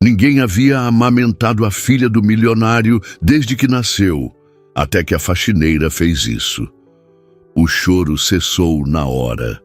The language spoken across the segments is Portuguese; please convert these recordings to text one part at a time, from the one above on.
Ninguém havia amamentado a filha do milionário desde que nasceu, até que a faxineira fez isso. O choro cessou na hora.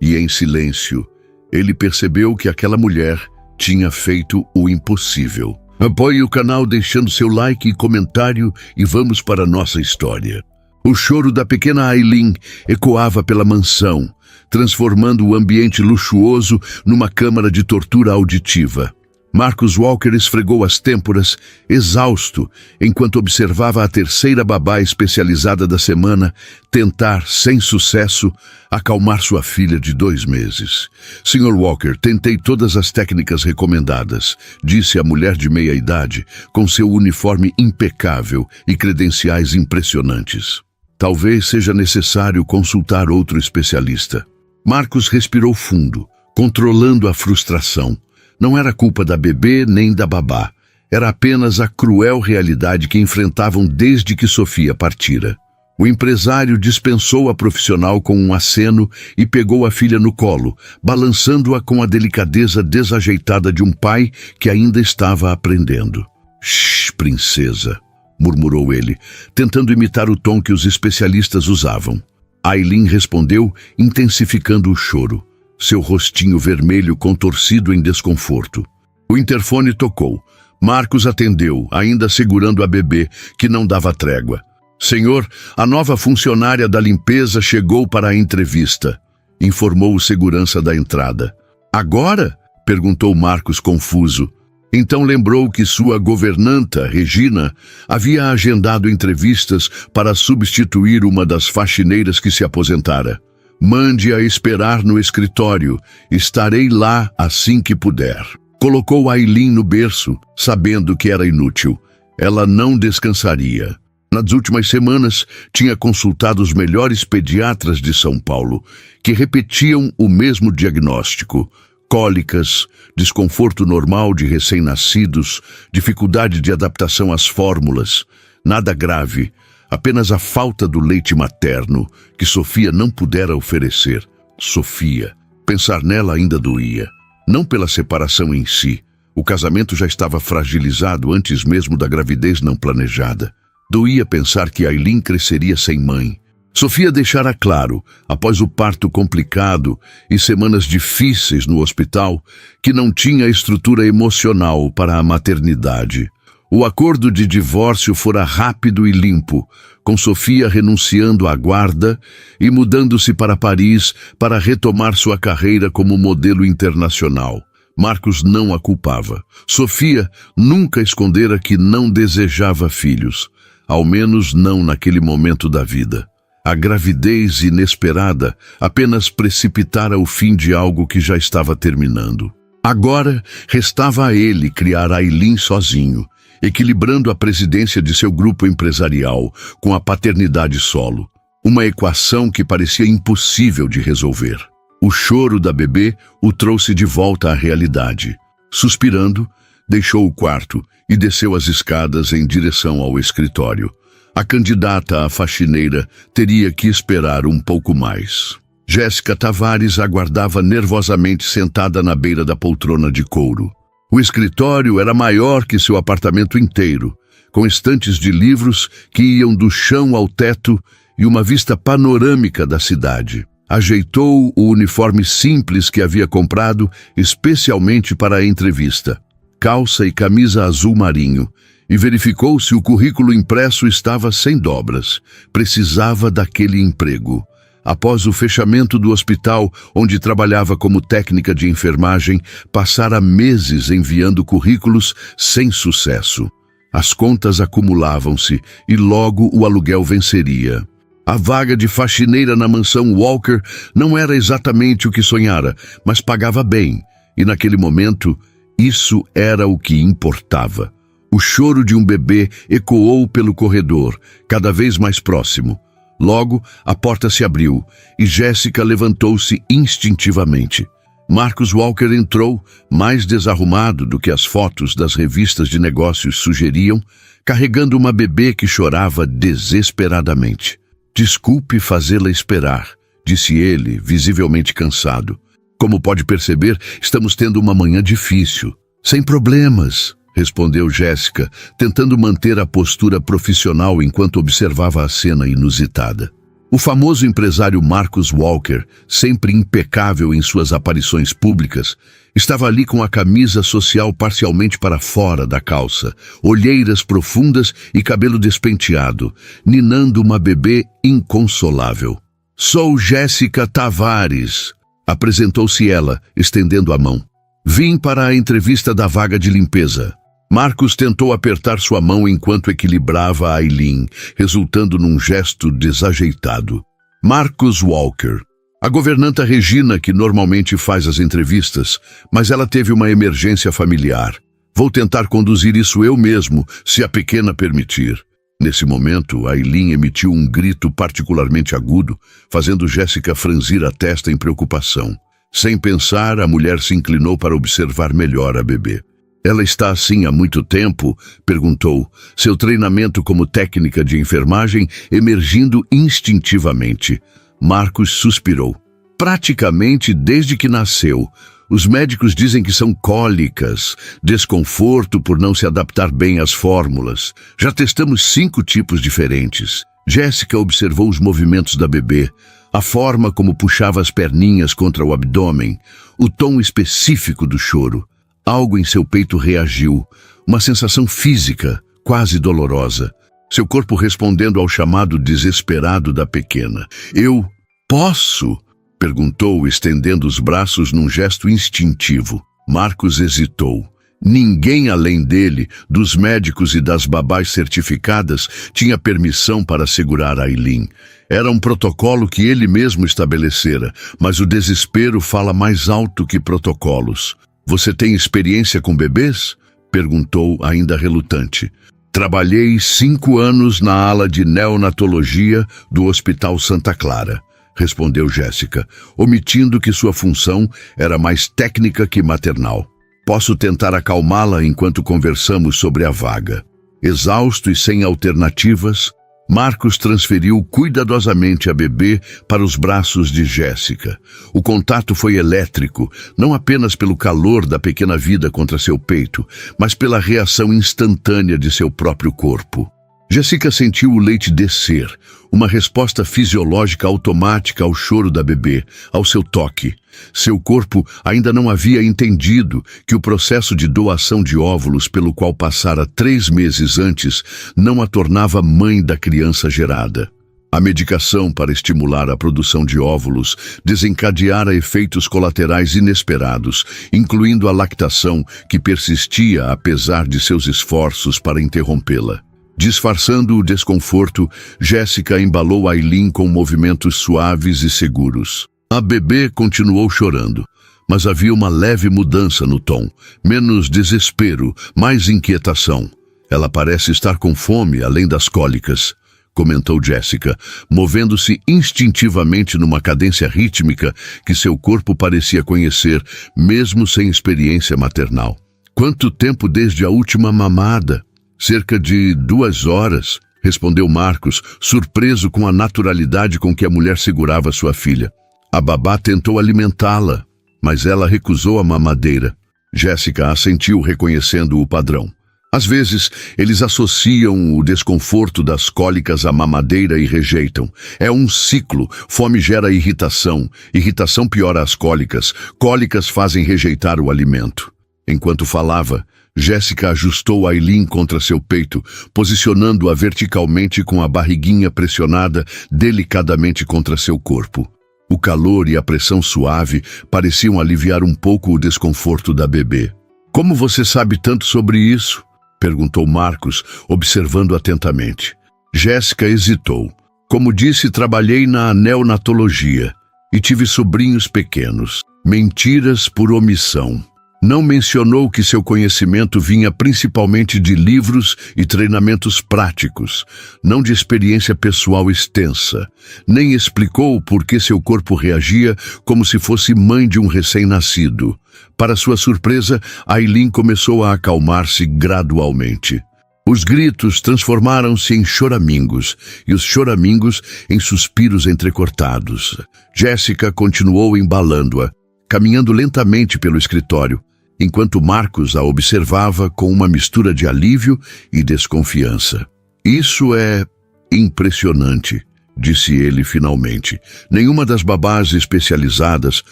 E em silêncio, ele percebeu que aquela mulher tinha feito o impossível. Apoie o canal deixando seu like e comentário e vamos para a nossa história. O choro da pequena Aileen ecoava pela mansão, transformando o ambiente luxuoso numa câmara de tortura auditiva. Marcus Walker esfregou as têmporas, exausto, enquanto observava a terceira babá especializada da semana tentar, sem sucesso, acalmar sua filha de 2 meses. Sr. Walker, tentei todas as técnicas recomendadas, disse a mulher de meia-idade, com seu uniforme impecável e credenciais impressionantes. Talvez seja necessário consultar outro especialista. Marcus respirou fundo, controlando a frustração. Não era culpa da bebê nem da babá. Era apenas a cruel realidade que enfrentavam desde que Sofia partira. O empresário dispensou a profissional com um aceno e pegou a filha no colo, balançando-a com a delicadeza desajeitada de um pai que ainda estava aprendendo. "Shh, princesa", murmurou ele, tentando imitar o tom que os especialistas usavam. Aileen respondeu, intensificando o choro, seu rostinho vermelho contorcido em desconforto. O interfone tocou. Marcus atendeu, ainda segurando a bebê, que não dava trégua. "Senhor, a nova funcionária da limpeza chegou para a entrevista", informou o segurança da entrada. "Agora?", perguntou Marcus confuso. Então lembrou que sua governanta, Regina, havia agendado entrevistas para substituir uma das faxineiras que se aposentara. "Mande-a esperar no escritório. Estarei lá assim que puder." Colocou Aileen no berço, sabendo que era inútil. Ela não descansaria. Nas últimas semanas, tinha consultado os melhores pediatras de São Paulo, que repetiam o mesmo diagnóstico: cólicas, desconforto normal de recém-nascidos, dificuldade de adaptação às fórmulas. Nada grave. Apenas a falta do leite materno, que Sofia não pudera oferecer. Sofia. Pensar nela ainda doía. Não pela separação em si. O casamento já estava fragilizado antes mesmo da gravidez não planejada. Doía pensar que Aileen cresceria sem mãe. Sofia deixara claro, após o parto complicado e semanas difíceis no hospital, que não tinha estrutura emocional para a maternidade. O acordo de divórcio fora rápido e limpo, com Sofia renunciando à guarda e mudando-se para Paris para retomar sua carreira como modelo internacional. Marcus não a culpava. Sofia nunca escondera que não desejava filhos, ao menos não naquele momento da vida. A gravidez inesperada apenas precipitara o fim de algo que já estava terminando. Agora restava a ele criar Aileen sozinho, equilibrando a presidência de seu grupo empresarial com a paternidade solo. Uma equação que parecia impossível de resolver. O choro da bebê o trouxe de volta à realidade. Suspirando, deixou o quarto e desceu as escadas em direção ao escritório. A candidata à faxineira teria que esperar um pouco mais. Jéssica Tavares aguardava nervosamente sentada na beira da poltrona de couro. O escritório era maior que seu apartamento inteiro, com estantes de livros que iam do chão ao teto e uma vista panorâmica da cidade. Ajeitou o uniforme simples que havia comprado especialmente para a entrevista, calça e camisa azul marinho, e verificou se o currículo impresso estava sem dobras. Precisava daquele emprego. Após o fechamento do hospital, onde trabalhava como técnica de enfermagem, passara meses enviando currículos sem sucesso. As contas acumulavam-se e logo o aluguel venceria. A vaga de faxineira na mansão Walker não era exatamente o que sonhara, mas pagava bem, e naquele momento, isso era o que importava. O choro de um bebê ecoou pelo corredor, cada vez mais próximo. Logo, a porta se abriu e Jéssica levantou-se instintivamente. Marcus Walker entrou, mais desarrumado do que as fotos das revistas de negócios sugeriam, carregando uma bebê que chorava desesperadamente. "Desculpe fazê-la esperar", disse ele, visivelmente cansado. "Como pode perceber, estamos tendo uma manhã difícil." Sem problemas, respondeu Jéssica, tentando manter a postura profissional enquanto observava a cena inusitada. O famoso empresário Marcus Walker, sempre impecável em suas aparições públicas, estava ali com a camisa social parcialmente para fora da calça, olheiras profundas e cabelo despenteado, ninando uma bebê inconsolável. "Sou Jéssica Tavares", apresentou-se ela, estendendo a mão. "Vim para a entrevista da vaga de limpeza." Marcus tentou apertar sua mão enquanto equilibrava a Aileen, resultando num gesto desajeitado. Marcus Walker. A governanta Regina, que normalmente faz as entrevistas, mas ela teve uma emergência familiar. Vou tentar conduzir isso eu mesmo, se a pequena permitir. Nesse momento, Aileen emitiu um grito particularmente agudo, fazendo Jéssica franzir a testa em preocupação. Sem pensar, a mulher se inclinou para observar melhor a bebê. "Ela está assim há muito tempo?" perguntou, seu treinamento como técnica de enfermagem emergindo instintivamente. Marcus suspirou. "Praticamente desde que nasceu. Os médicos dizem que são cólicas, desconforto por não se adaptar bem às fórmulas. Já testamos 5 tipos diferentes." Jéssica observou os movimentos da bebê, a forma como puxava as perninhas contra o abdômen, o tom específico do choro. Algo em seu peito reagiu, uma sensação física, quase dolorosa. Seu corpo respondendo ao chamado desesperado da pequena. "Eu posso?" perguntou, estendendo os braços num gesto instintivo. Marcus hesitou. Ninguém além dele, dos médicos e das babás certificadas, tinha permissão para segurar Aileen. Era um protocolo que ele mesmo estabelecera, mas o desespero fala mais alto que protocolos. "Você tem experiência com bebês?" perguntou, ainda relutante. "Trabalhei 5 anos na ala de neonatologia do Hospital Santa Clara", respondeu Jéssica, omitindo que sua função era mais técnica que maternal. "Posso tentar acalmá-la enquanto conversamos sobre a vaga." Exausto e sem alternativas, Marcus transferiu cuidadosamente a bebê para os braços de Jéssica. O contato foi elétrico, não apenas pelo calor da pequena vida contra seu peito, mas pela reação instantânea de seu próprio corpo. Jéssica sentiu o leite descer, uma resposta fisiológica automática ao choro da bebê, ao seu toque. Seu corpo ainda não havia entendido que o processo de doação de óvulos pelo qual passara 3 meses antes não a tornava mãe da criança gerada. A medicação para estimular a produção de óvulos desencadeara efeitos colaterais inesperados, incluindo a lactação que persistia apesar de seus esforços para interrompê-la. Disfarçando o desconforto, Jéssica embalou Aileen com movimentos suaves e seguros. A bebê continuou chorando, mas havia uma leve mudança no tom, menos desespero, mais inquietação. "Ela parece estar com fome, além das cólicas", comentou Jéssica, movendo-se instintivamente numa cadência rítmica que seu corpo parecia conhecer, mesmo sem experiência maternal. "Quanto tempo desde a última mamada?" "Cerca de 2 horas", respondeu Marcus, surpreso com a naturalidade com que a mulher segurava sua filha. A babá tentou alimentá-la, mas ela recusou a mamadeira. Jéssica assentiu, reconhecendo o padrão. Às vezes, eles associam o desconforto das cólicas à mamadeira e rejeitam. É um ciclo. Fome gera irritação. Irritação piora as cólicas. Cólicas fazem rejeitar o alimento. Enquanto falava, Jéssica ajustou Aileen contra seu peito, posicionando-a verticalmente com a barriguinha pressionada delicadamente contra seu corpo. O calor e a pressão suave pareciam aliviar um pouco o desconforto da bebê. "Como você sabe tanto sobre isso?" perguntou Marcus, observando atentamente. Jéssica hesitou. "Como disse, trabalhei na neonatologia e tive sobrinhos pequenos. Mentiras por omissão." Não mencionou que seu conhecimento vinha principalmente de livros e treinamentos práticos, não de experiência pessoal extensa. Nem explicou por que seu corpo reagia como se fosse mãe de um recém-nascido. Para sua surpresa, Aileen começou a acalmar-se gradualmente. Os gritos transformaram-se em choramingos, e os choramingos em suspiros entrecortados. Jéssica continuou embalando-a, caminhando lentamente pelo escritório. enquanto Marcos a observava com uma mistura de alívio e desconfiança. Isso é impressionante, disse ele finalmente. Nenhuma das babás especializadas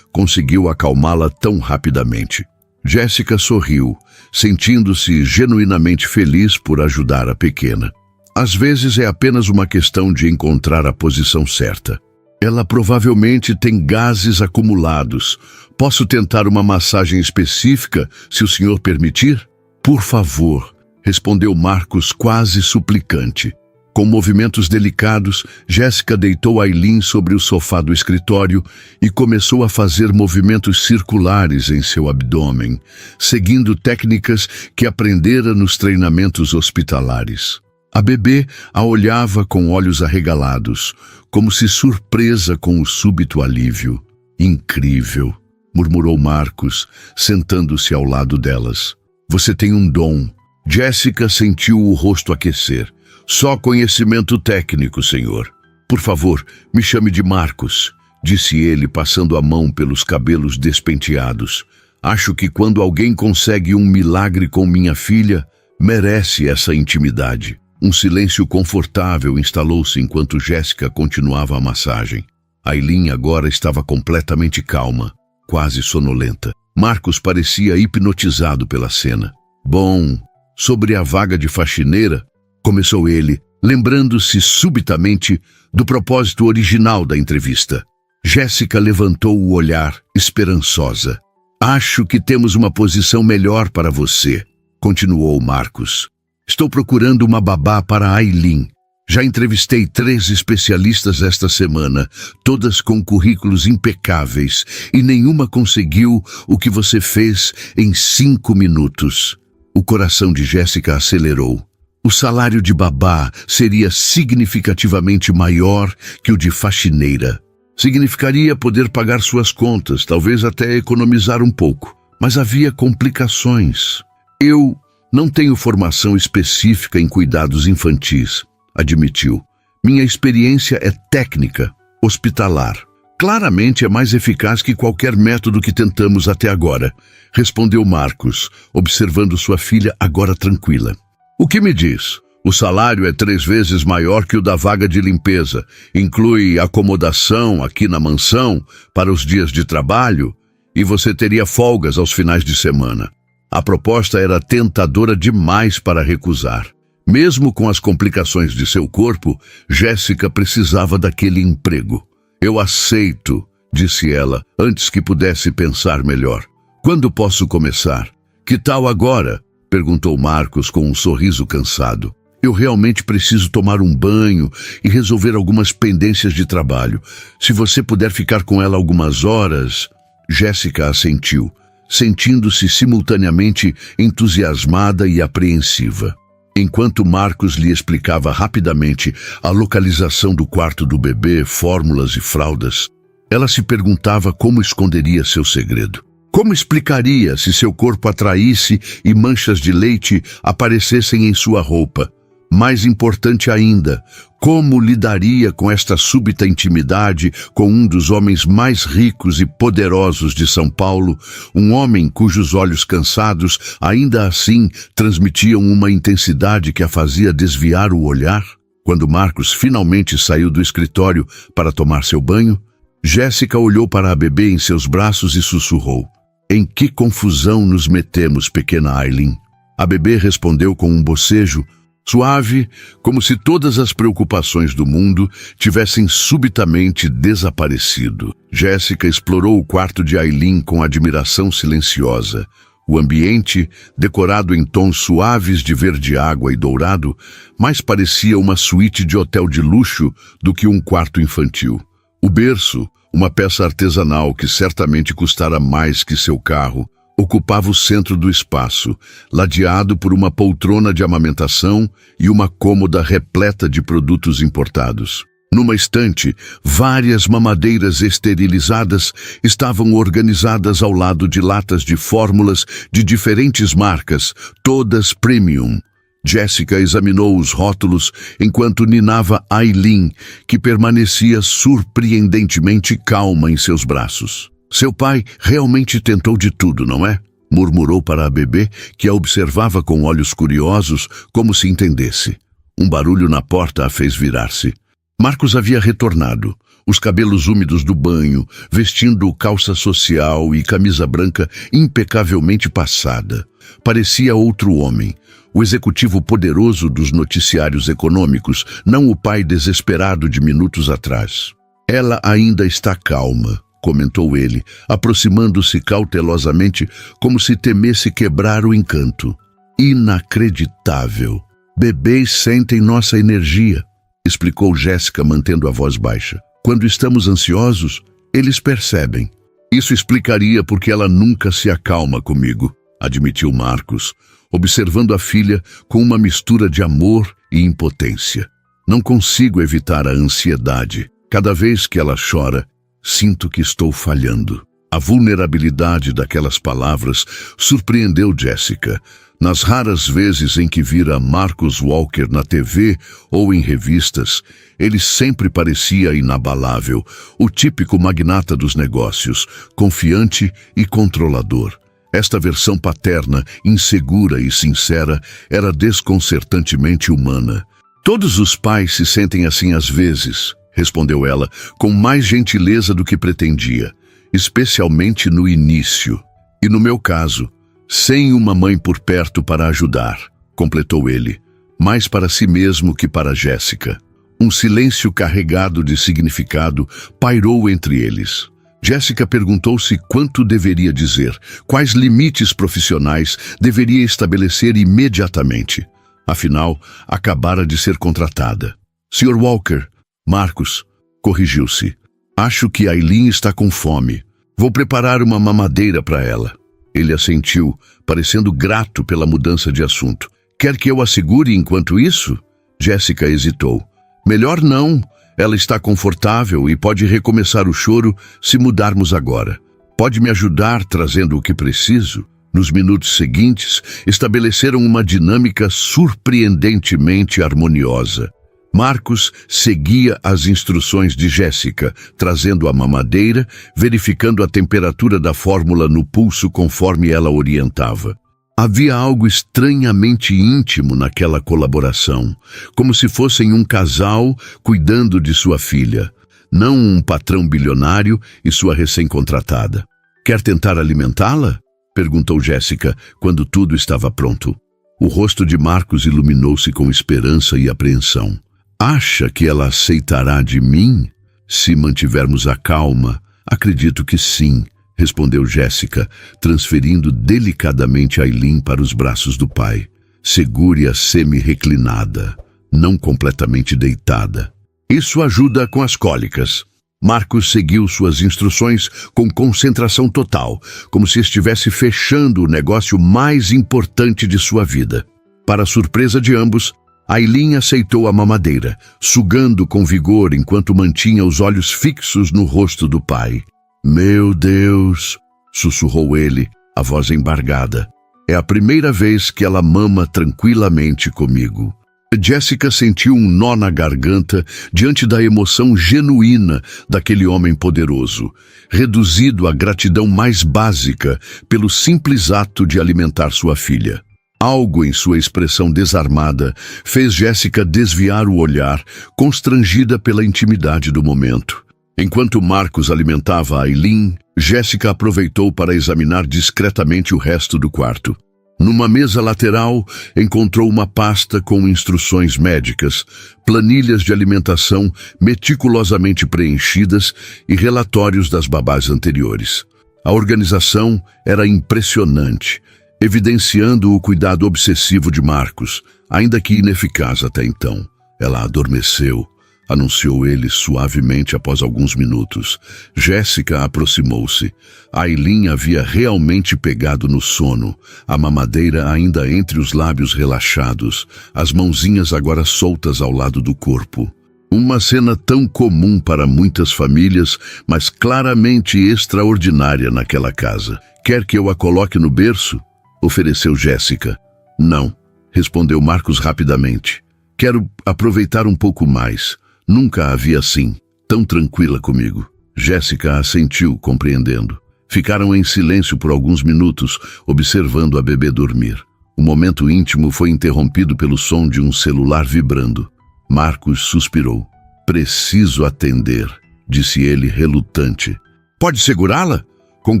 conseguiu acalmá-la tão rapidamente. Jéssica sorriu, sentindo-se genuinamente feliz por ajudar a pequena. Às vezes é apenas uma questão de encontrar a posição certa. Ela provavelmente tem gases acumulados. Posso tentar uma massagem específica, se o senhor permitir? Por favor, respondeu Marcos quase suplicante. Com movimentos delicados, Jéssica deitou Aileen sobre o sofá do escritório e começou a fazer movimentos circulares em seu abdômen, seguindo técnicas que aprendera nos treinamentos hospitalares. A bebê a olhava com olhos arregalados, como se surpresa com o súbito alívio. Incrível, murmurou Marcos, sentando-se ao lado delas. Você tem um dom. Jéssica sentiu o rosto aquecer. Só conhecimento técnico, senhor. Por favor, me chame de Marcos, disse ele, passando a mão pelos cabelos despenteados. Acho que quando alguém consegue um milagre com minha filha, merece essa intimidade. Um silêncio confortável instalou-se enquanto Jéssica continuava a massagem. Aileen agora estava completamente calma, quase sonolenta. Marcos parecia hipnotizado pela cena. Bom, sobre a vaga de faxineira, começou ele, lembrando-se subitamente do propósito original da entrevista. Jéssica levantou o olhar, esperançosa. Acho que temos uma posição melhor para você, continuou Marcos. Estou procurando uma babá para Aileen. Já entrevistei 3 especialistas esta semana, todas com currículos impecáveis, e nenhuma conseguiu o que você fez em 5 minutos. O coração de Jéssica acelerou. O salário de babá seria significativamente maior que o de faxineira. Significaria poder pagar suas contas, talvez até economizar um pouco. Mas havia complicações. Eu não tenho formação específica em cuidados infantis, admitiu. Minha experiência é técnica, hospitalar. Claramente é mais eficaz que qualquer método que tentamos até agora, respondeu Marcos, observando sua filha agora tranquila. O que me diz? O salário é 3 vezes maior que o da vaga de limpeza. Inclui acomodação aqui na mansão para os dias de trabalho e você teria folgas aos finais de semana. A proposta era tentadora demais para recusar. Mesmo com as complicações de seu corpo, Jéssica precisava daquele emprego. Eu aceito, disse ela, antes que pudesse pensar melhor. Quando posso começar? Que tal agora? Perguntou Marcos com um sorriso cansado. Eu realmente preciso tomar um banho e resolver algumas pendências de trabalho. Se você puder ficar com ela algumas horas... Jéssica assentiu, sentindo-se simultaneamente entusiasmada e apreensiva. Enquanto Marcos lhe explicava rapidamente a localização do quarto do bebê, fórmulas e fraldas, ela se perguntava como esconderia seu segredo. Como explicaria se seu corpo atraísse e manchas de leite aparecessem em sua roupa? Mais importante ainda, como lidaria com esta súbita intimidade com um dos homens mais ricos e poderosos de São Paulo, um homem cujos olhos cansados ainda assim transmitiam uma intensidade que a fazia desviar o olhar? Quando Marcos finalmente saiu do escritório para tomar seu banho, Jéssica olhou para a bebê em seus braços e sussurrou: "Em que confusão nos metemos, pequena Aileen?" A bebê respondeu com um bocejo, suave, como se todas as preocupações do mundo tivessem subitamente desaparecido. Jéssica explorou o quarto de Aileen com admiração silenciosa. O ambiente, decorado em tons suaves de verde-água e dourado, mais parecia uma suíte de hotel de luxo do que um quarto infantil. O berço, uma peça artesanal que certamente custara mais que seu carro, ocupava o centro do espaço, ladeado por uma poltrona de amamentação e uma cômoda repleta de produtos importados. Numa estante, várias mamadeiras esterilizadas estavam organizadas ao lado de latas de fórmulas de diferentes marcas, todas premium. Jéssica examinou os rótulos enquanto ninava Aileen, que permanecia surpreendentemente calma em seus braços. Seu pai realmente tentou de tudo, não é? murmurou para a bebê, que a observava com olhos curiosos, como se entendesse. Um barulho na porta a fez virar-se. Marcos havia retornado, os cabelos úmidos do banho, vestindo calça social e camisa branca impecavelmente passada. Parecia outro homem, o executivo poderoso dos noticiários econômicos, não o pai desesperado de minutos atrás. Ela ainda está calma, comentou ele, aproximando-se cautelosamente, como se temesse quebrar o encanto. Inacreditável! Bebês sentem nossa energia, explicou Jéssica, mantendo a voz baixa. Quando estamos ansiosos, eles percebem. Isso explicaria porque ela nunca se acalma comigo, admitiu Marcos, observando a filha com uma mistura de amor e impotência. Não consigo evitar a ansiedade. Cada vez que ela chora, sinto que estou falhando. A vulnerabilidade daquelas palavras surpreendeu Jéssica. Nas raras vezes em que vira Marcus Walker na TV ou em revistas, ele sempre parecia inabalável, o típico magnata dos negócios, confiante e controlador. Esta versão paterna, insegura e sincera, era desconcertantemente humana. Todos os pais se sentem assim às vezes, respondeu ela, com mais gentileza do que pretendia, especialmente no início. E no meu caso, sem uma mãe por perto para ajudar, completou ele, mais para si mesmo que para Jéssica. Um silêncio carregado de significado pairou entre eles. Jéssica perguntou-se quanto deveria dizer, quais limites profissionais deveria estabelecer imediatamente. Afinal, acabara de ser contratada. Sr. Walker, Marcos, corrigiu-se. Acho que Aileen está com fome. Vou preparar uma mamadeira para ela. Ele assentiu, parecendo grato pela mudança de assunto. Quer que eu a segure enquanto isso? Jéssica hesitou. Melhor não. Ela está confortável e pode recomeçar o choro se mudarmos agora. Pode me ajudar trazendo o que preciso? Nos minutos seguintes, estabeleceram uma dinâmica surpreendentemente harmoniosa. Marcos seguia as instruções de Jéssica, trazendo a mamadeira, verificando a temperatura da fórmula no pulso conforme ela orientava. Havia algo estranhamente íntimo naquela colaboração, como se fossem um casal cuidando de sua filha, não um patrão bilionário e sua recém-contratada. Quer tentar alimentá-la? Perguntou Jéssica, quando tudo estava pronto. O rosto de Marcos iluminou-se com esperança e apreensão. Acha que ela aceitará de mim? Se mantivermos a calma, acredito que sim, respondeu Jéssica, transferindo delicadamente Aileen para os braços do pai. Segure-a semi-reclinada, não completamente deitada. Isso ajuda com as cólicas. Marcos seguiu suas instruções com concentração total, como se estivesse fechando o negócio mais importante de sua vida. Para surpresa de ambos, Aileen aceitou a mamadeira, sugando com vigor enquanto mantinha os olhos fixos no rosto do pai. Meu Deus, sussurrou ele, a voz embargada. É a primeira vez que ela mama tranquilamente comigo. Jéssica sentiu um nó na garganta diante da emoção genuína daquele homem poderoso, reduzido à gratidão mais básica pelo simples ato de alimentar sua filha. Algo em sua expressão desarmada fez Jéssica desviar o olhar, constrangida pela intimidade do momento. Enquanto Marcos alimentava Aileen, Jéssica aproveitou para examinar discretamente o resto do quarto. Numa mesa lateral, encontrou uma pasta com instruções médicas, planilhas de alimentação meticulosamente preenchidas e relatórios das babás anteriores. A organização era impressionante, evidenciando o cuidado obsessivo de Marcos, ainda que ineficaz até então. Ela adormeceu, anunciou ele suavemente após alguns minutos. Jéssica aproximou-se. Aileen havia realmente pegado no sono, a mamadeira ainda entre os lábios relaxados, as mãozinhas agora soltas ao lado do corpo. Uma cena tão comum para muitas famílias, mas claramente extraordinária naquela casa. Quer que eu a coloque no berço? Ofereceu Jéssica. Não, respondeu Marcos rapidamente. Quero aproveitar um pouco mais. Nunca a vi assim, tão tranquila comigo. Jéssica assentiu, compreendendo. Ficaram em silêncio por alguns minutos, observando a bebê dormir. O momento íntimo foi interrompido pelo som de um celular vibrando. Marcos suspirou. Preciso atender, disse ele relutante. Pode segurá-la? Com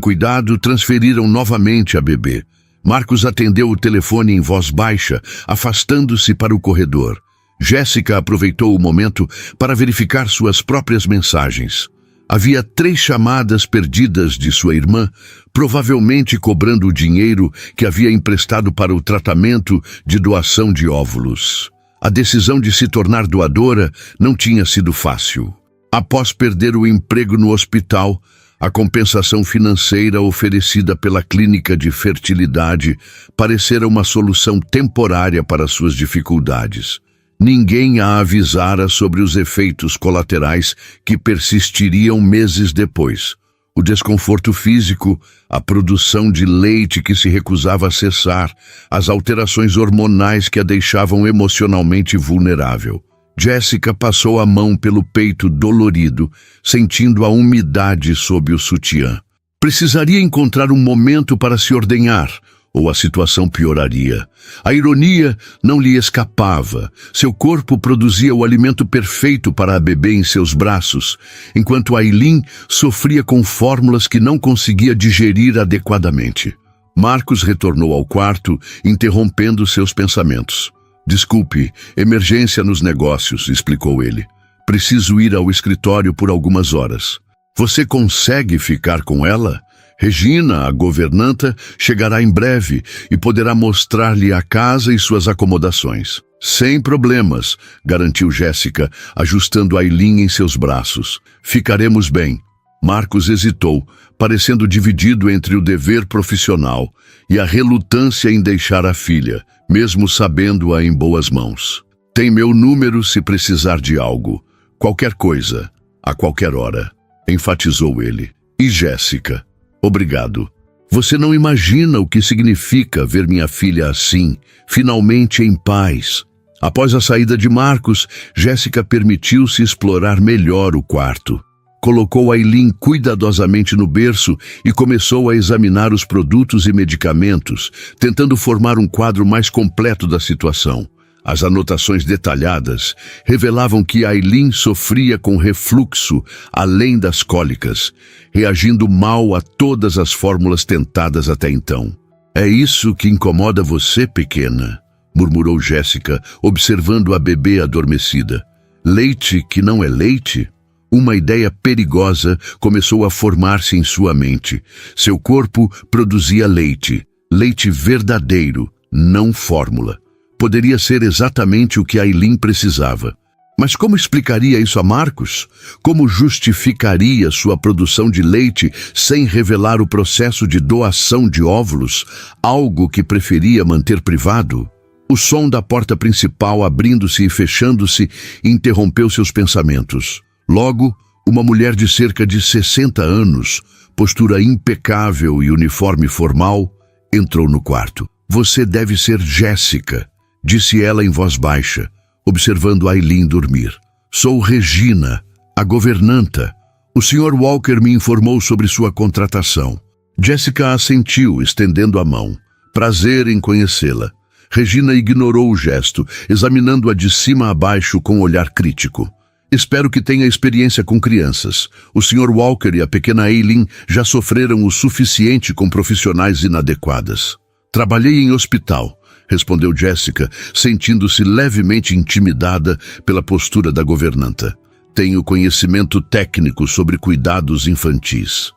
cuidado, transferiram novamente a bebê. Marcos atendeu o telefone em voz baixa, afastando-se para o corredor. Jéssica aproveitou o momento para verificar suas próprias mensagens. Havia 3 chamadas perdidas de sua irmã, provavelmente cobrando o dinheiro que havia emprestado para o tratamento de doação de óvulos. A decisão de se tornar doadora não tinha sido fácil. Após perder o emprego no hospital, a compensação financeira oferecida pela clínica de fertilidade parecera uma solução temporária para suas dificuldades. Ninguém a avisara sobre os efeitos colaterais que persistiriam meses depois. O desconforto físico, a produção de leite que se recusava a cessar, as alterações hormonais que a deixavam emocionalmente vulnerável. Jéssica passou a mão pelo peito dolorido, sentindo a umidade sob o sutiã. Precisaria encontrar um momento para se ordenhar, ou a situação pioraria. A ironia não lhe escapava. Seu corpo produzia o alimento perfeito para a bebê em seus braços, enquanto Aylin sofria com fórmulas que não conseguia digerir adequadamente. Marcos retornou ao quarto, interrompendo seus pensamentos. Desculpe, emergência nos negócios, explicou ele. Preciso ir ao escritório por algumas horas. Você consegue ficar com ela? Regina, a governanta, chegará em breve e poderá mostrar-lhe a casa e suas acomodações. Sem problemas, garantiu Jéssica, ajustando Aylin em seus braços. Ficaremos bem. Marcos hesitou, parecendo dividido entre o dever profissional e a relutância em deixar a filha, mesmo sabendo-a em boas mãos. Tem meu número se precisar de algo. Qualquer coisa, a qualquer hora, enfatizou ele. E Jéssica? Obrigado. Você não imagina o que significa ver minha filha assim, finalmente em paz. Após a saída de Marcos, Jéssica permitiu-se explorar melhor o quarto. Colocou Aylin cuidadosamente no berço e começou a examinar os produtos e medicamentos, tentando formar um quadro mais completo da situação. As anotações detalhadas revelavam que Aylin sofria com refluxo além das cólicas, reagindo mal a todas as fórmulas tentadas até então. É isso que incomoda você, pequena? Murmurou Jéssica, observando a bebê adormecida. Leite que não é leite? Uma ideia perigosa começou a formar-se em sua mente. Seu corpo produzia leite, leite verdadeiro, não fórmula. Poderia ser exatamente o que Aylin precisava. Mas como explicaria isso a Marcos? Como justificaria sua produção de leite sem revelar o processo de doação de óvulos, algo que preferia manter privado? O som da porta principal abrindo-se e fechando-se interrompeu seus pensamentos. Logo, uma mulher de cerca de 60 anos, postura impecável e uniforme formal, entrou no quarto. Você deve ser Jéssica, disse ela em voz baixa, observando Aylin dormir. Sou Regina, a governanta. O Sr. Walker me informou sobre sua contratação. Jéssica assentiu, estendendo a mão. Prazer em conhecê-la. Regina ignorou o gesto, examinando-a de cima a baixo com um olhar crítico. Espero que tenha experiência com crianças. O Sr. Walker e a pequena Aylin já sofreram o suficiente com profissionais inadequadas. Trabalhei em hospital, respondeu Jéssica, sentindo-se levemente intimidada pela postura da governanta. Tenho conhecimento técnico sobre cuidados infantis.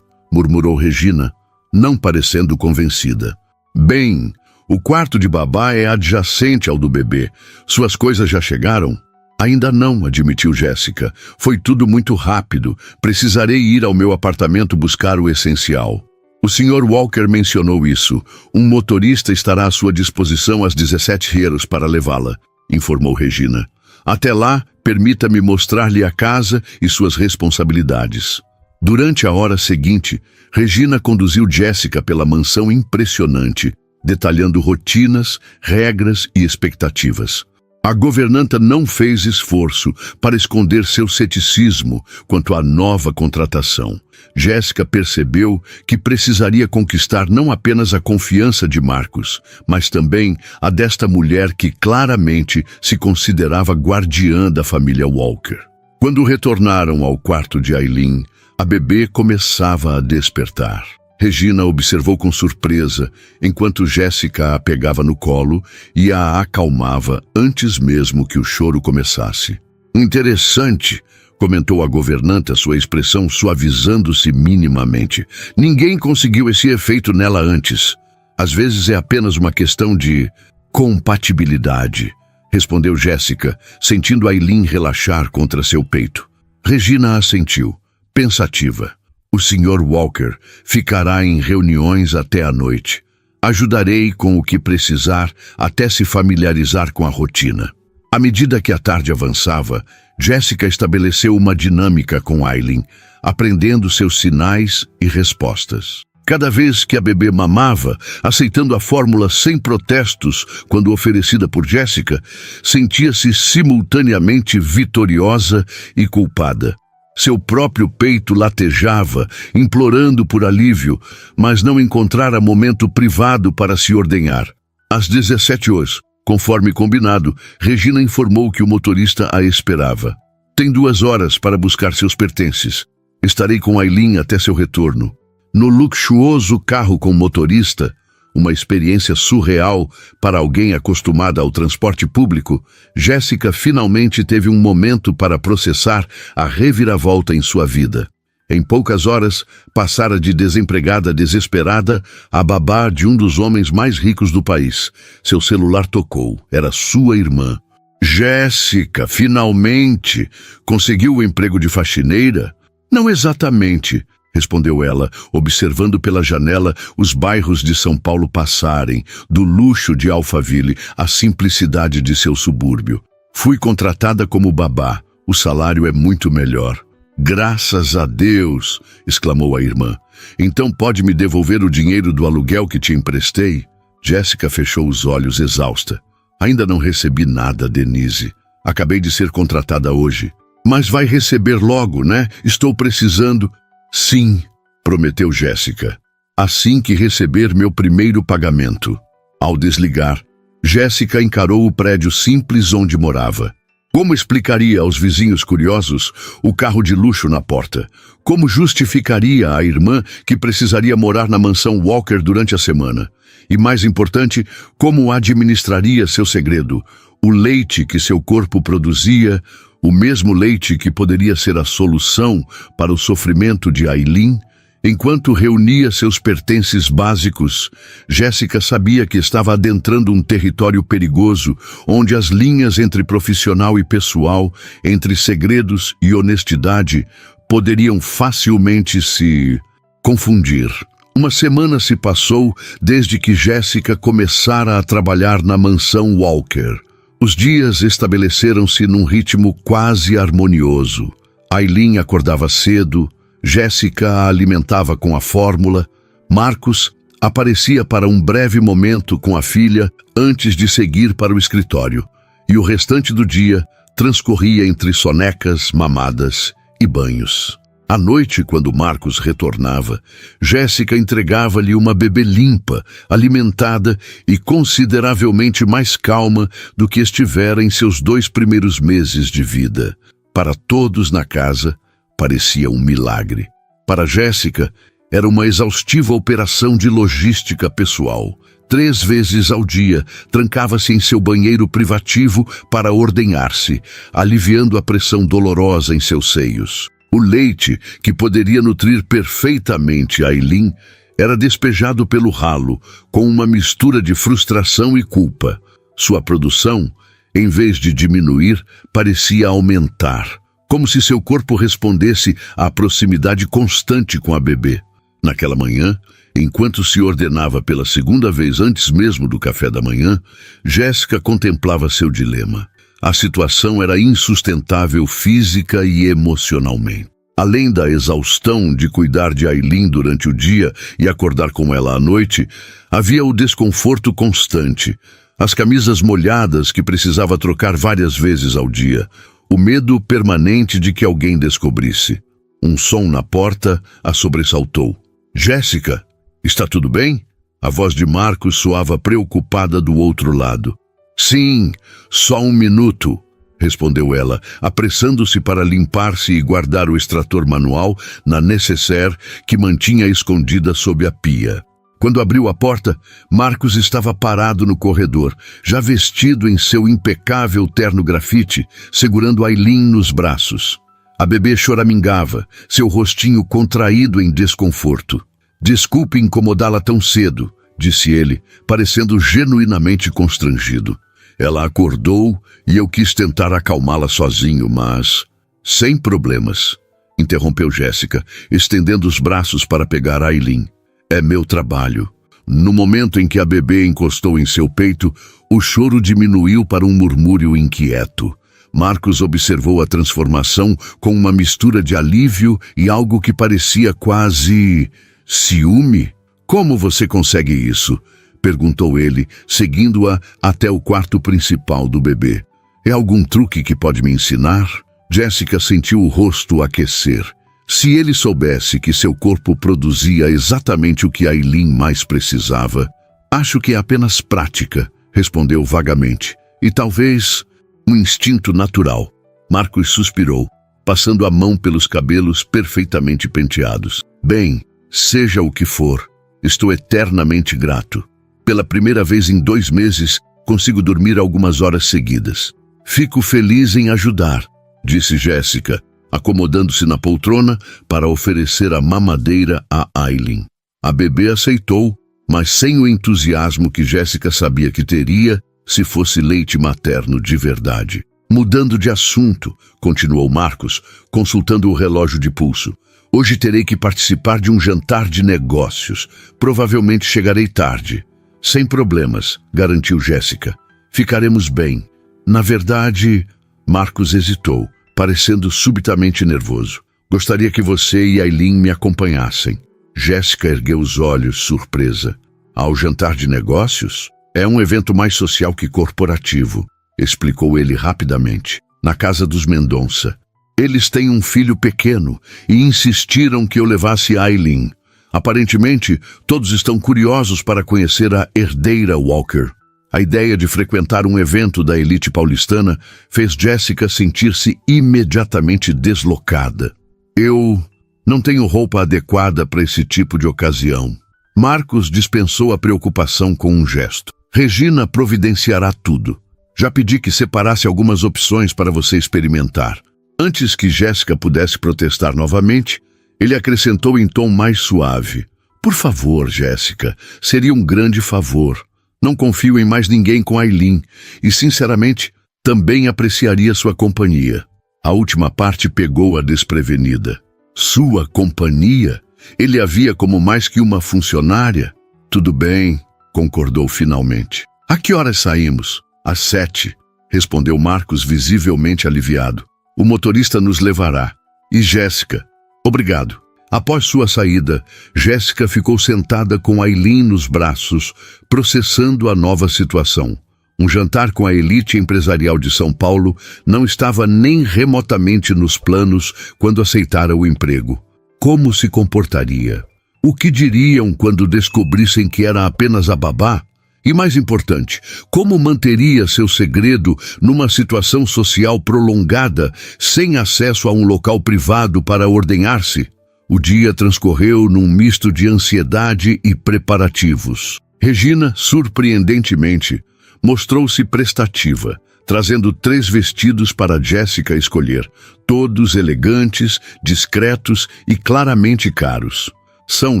Murmurou Regina, não parecendo convencida. Bem, o quarto de babá é adjacente ao do bebê. Suas coisas já chegaram? Ainda não, admitiu Jéssica. Foi tudo muito rápido. Precisarei ir ao meu apartamento buscar o essencial. O Sr. Walker mencionou isso. Um motorista estará à sua disposição às 17h para levá-la, informou Regina. Até lá, permita-me mostrar-lhe a casa e suas responsabilidades. Durante a hora seguinte, Regina conduziu Jéssica pela mansão impressionante, detalhando rotinas, regras e expectativas. A governanta não fez esforço para esconder seu ceticismo quanto à nova contratação. Jéssica percebeu que precisaria conquistar não apenas a confiança de Marcos, mas também a desta mulher que claramente se considerava guardiã da família Walker. Quando retornaram ao quarto de Aileen, a bebê começava a despertar. Regina observou com surpresa, enquanto Jéssica a pegava no colo e a acalmava antes mesmo que o choro começasse. Interessante, comentou a governanta, sua expressão suavizando-se minimamente. Ninguém conseguiu esse efeito nela antes. Às vezes é apenas uma questão de compatibilidade, respondeu Jéssica, sentindo Aileen relaxar contra seu peito. Regina assentiu, pensativa. O Sr. Walker ficará em reuniões até a noite. Ajudarei com o que precisar até se familiarizar com a rotina. À medida que a tarde avançava, Jéssica estabeleceu uma dinâmica com Aileen, aprendendo seus sinais e respostas. Cada vez que a bebê mamava, aceitando a fórmula sem protestos quando oferecida por Jéssica, sentia-se simultaneamente vitoriosa e culpada. Seu próprio peito latejava, implorando por alívio, mas não encontrara momento privado para se ordenhar. Às 17 horas, conforme combinado, Regina informou que o motorista a esperava. Tem 2 horas para buscar seus pertences. Estarei com Aileen até seu retorno. No luxuoso carro com motorista, uma experiência surreal para alguém acostumada ao transporte público, Jéssica finalmente teve um momento para processar a reviravolta em sua vida. Em poucas horas, passara de desempregada desesperada a babá de um dos homens mais ricos do país. Seu celular tocou. Era sua irmã. Jéssica, finalmente! Conseguiu o emprego de faxineira? Não exatamente, respondeu ela, observando pela janela os bairros de São Paulo passarem, do luxo de Alphaville à simplicidade de seu subúrbio. Fui contratada como babá. O salário é muito melhor. Graças a Deus! Exclamou a irmã. Então pode me devolver o dinheiro do aluguel que te emprestei? Jéssica fechou os olhos exausta. Ainda não recebi nada, Denise. Acabei de ser contratada hoje. Mas vai receber logo, né? Estou precisando... Sim, prometeu Jéssica, assim que receber meu primeiro pagamento. Ao desligar, Jéssica encarou o prédio simples onde morava. Como explicaria aos vizinhos curiosos o carro de luxo na porta? Como justificaria à irmã que precisaria morar na mansão Walker durante a semana? E mais importante, como administraria seu segredo? O leite que seu corpo produzia, o mesmo leite que poderia ser a solução para o sofrimento de Aileen? Enquanto reunia seus pertences básicos, Jéssica sabia que estava adentrando um território perigoso, onde as linhas entre profissional e pessoal, entre segredos e honestidade, poderiam facilmente se confundir. Uma semana se passou desde que Jéssica começara a trabalhar na mansão Walker. Os dias estabeleceram-se num ritmo quase harmonioso. Aileen acordava cedo, Jéssica a alimentava com a fórmula, Marcos aparecia para um breve momento com a filha antes de seguir para o escritório, e o restante do dia transcorria entre sonecas, mamadas e banhos. À noite, quando Marcos retornava, Jéssica entregava-lhe uma bebê limpa, alimentada e consideravelmente mais calma do que estivera em seus 2 primeiros meses de vida. Para todos na casa, parecia um milagre. Para Jéssica, era uma exaustiva operação de logística pessoal. 3 vezes ao dia, trancava-se em seu banheiro privativo para ordenhar-se, aliviando a pressão dolorosa em seus seios. O leite, que poderia nutrir perfeitamente Aileen, era despejado pelo ralo, com uma mistura de frustração e culpa. Sua produção, em vez de diminuir, parecia aumentar, como se seu corpo respondesse à proximidade constante com a bebê. Naquela manhã, enquanto se ordenava pela 2ª vez antes mesmo do café da manhã, Jéssica contemplava seu dilema. A situação era insustentável física e emocionalmente. Além da exaustão de cuidar de Aileen durante o dia e acordar com ela à noite, havia o desconforto constante, as camisas molhadas que precisava trocar várias vezes ao dia, o medo permanente de que alguém descobrisse. Um som na porta a sobressaltou. Jéssica, está tudo bem? A voz de Marcos soava preocupada do outro lado. Sim, só um minuto, respondeu ela, apressando-se para limpar-se e guardar o extrator manual na nécessaire que mantinha escondida sob a pia. Quando abriu a porta, Marcos estava parado no corredor, já vestido em seu impecável terno grafite, segurando Aileen nos braços. A bebê choramingava, seu rostinho contraído em desconforto. Desculpe incomodá-la tão cedo, disse ele, parecendo genuinamente constrangido. Ela acordou e eu quis tentar acalmá-la sozinho, mas... Sem problemas, interrompeu Jéssica, estendendo os braços para pegar Aileen. É meu trabalho. No momento em que a bebê encostou em seu peito, o choro diminuiu para um murmúrio inquieto. Marcos observou a transformação com uma mistura de alívio e algo que parecia quase... ciúme? Como você consegue isso? Perguntou ele, seguindo-a até o quarto principal do bebê. É algum truque que pode me ensinar? Jéssica sentiu o rosto aquecer. Se ele soubesse que seu corpo produzia exatamente o que Aileen mais precisava. Acho que é apenas prática, respondeu vagamente. E talvez um instinto natural. Marcos suspirou, passando a mão pelos cabelos perfeitamente penteados. Bem, seja o que for, estou eternamente grato. Pela primeira vez em 2 meses, consigo dormir algumas horas seguidas. Fico feliz em ajudar, disse Jéssica, acomodando-se na poltrona para oferecer a mamadeira a Aileen. A bebê aceitou, mas sem o entusiasmo que Jéssica sabia que teria se fosse leite materno de verdade. Mudando de assunto, continuou Marcos, consultando o relógio de pulso. Hoje terei que participar de um jantar de negócios. Provavelmente chegarei tarde. Sem problemas, garantiu Jéssica. Ficaremos bem. Na verdade, Marcos hesitou, parecendo subitamente nervoso. Gostaria que você e Aileen me acompanhassem. Jéssica ergueu os olhos, surpresa. Ao jantar de negócios? É um evento mais social que corporativo, explicou ele rapidamente. Na casa dos Mendonça. Eles têm um filho pequeno e insistiram que eu levasse Aileen. Aparentemente, todos estão curiosos para conhecer a herdeira Walker. A ideia de frequentar um evento da elite paulistana fez Jéssica sentir-se imediatamente deslocada. Eu não tenho roupa adequada para esse tipo de ocasião. Marcos dispensou a preocupação com um gesto. Regina providenciará tudo. Já pedi que separasse algumas opções para você experimentar. Antes que Jéssica pudesse protestar novamente, ele acrescentou em tom mais suave. Por favor, Jéssica, seria um grande favor. Não confio em mais ninguém com Aileen e, sinceramente, também apreciaria sua companhia. A última parte pegou-a desprevenida. Sua companhia? Ele a via como mais que uma funcionária? Tudo bem, concordou finalmente. A que horas saímos? Às 7, respondeu Marcos visivelmente aliviado. O motorista nos levará. E Jéssica? Obrigado. Após sua saída, Jéssica ficou sentada com Aileen nos braços, processando a nova situação. Um jantar com a elite empresarial de São Paulo não estava nem remotamente nos planos quando aceitara o emprego. Como se comportaria? O que diriam quando descobrissem que era apenas a babá? E mais importante, como manteria seu segredo numa situação social prolongada, sem acesso a um local privado para ordenhar-se? O dia transcorreu num misto de ansiedade e preparativos. Regina, surpreendentemente, mostrou-se prestativa, trazendo 3 vestidos para Jéssica escolher, todos elegantes, discretos e claramente caros. São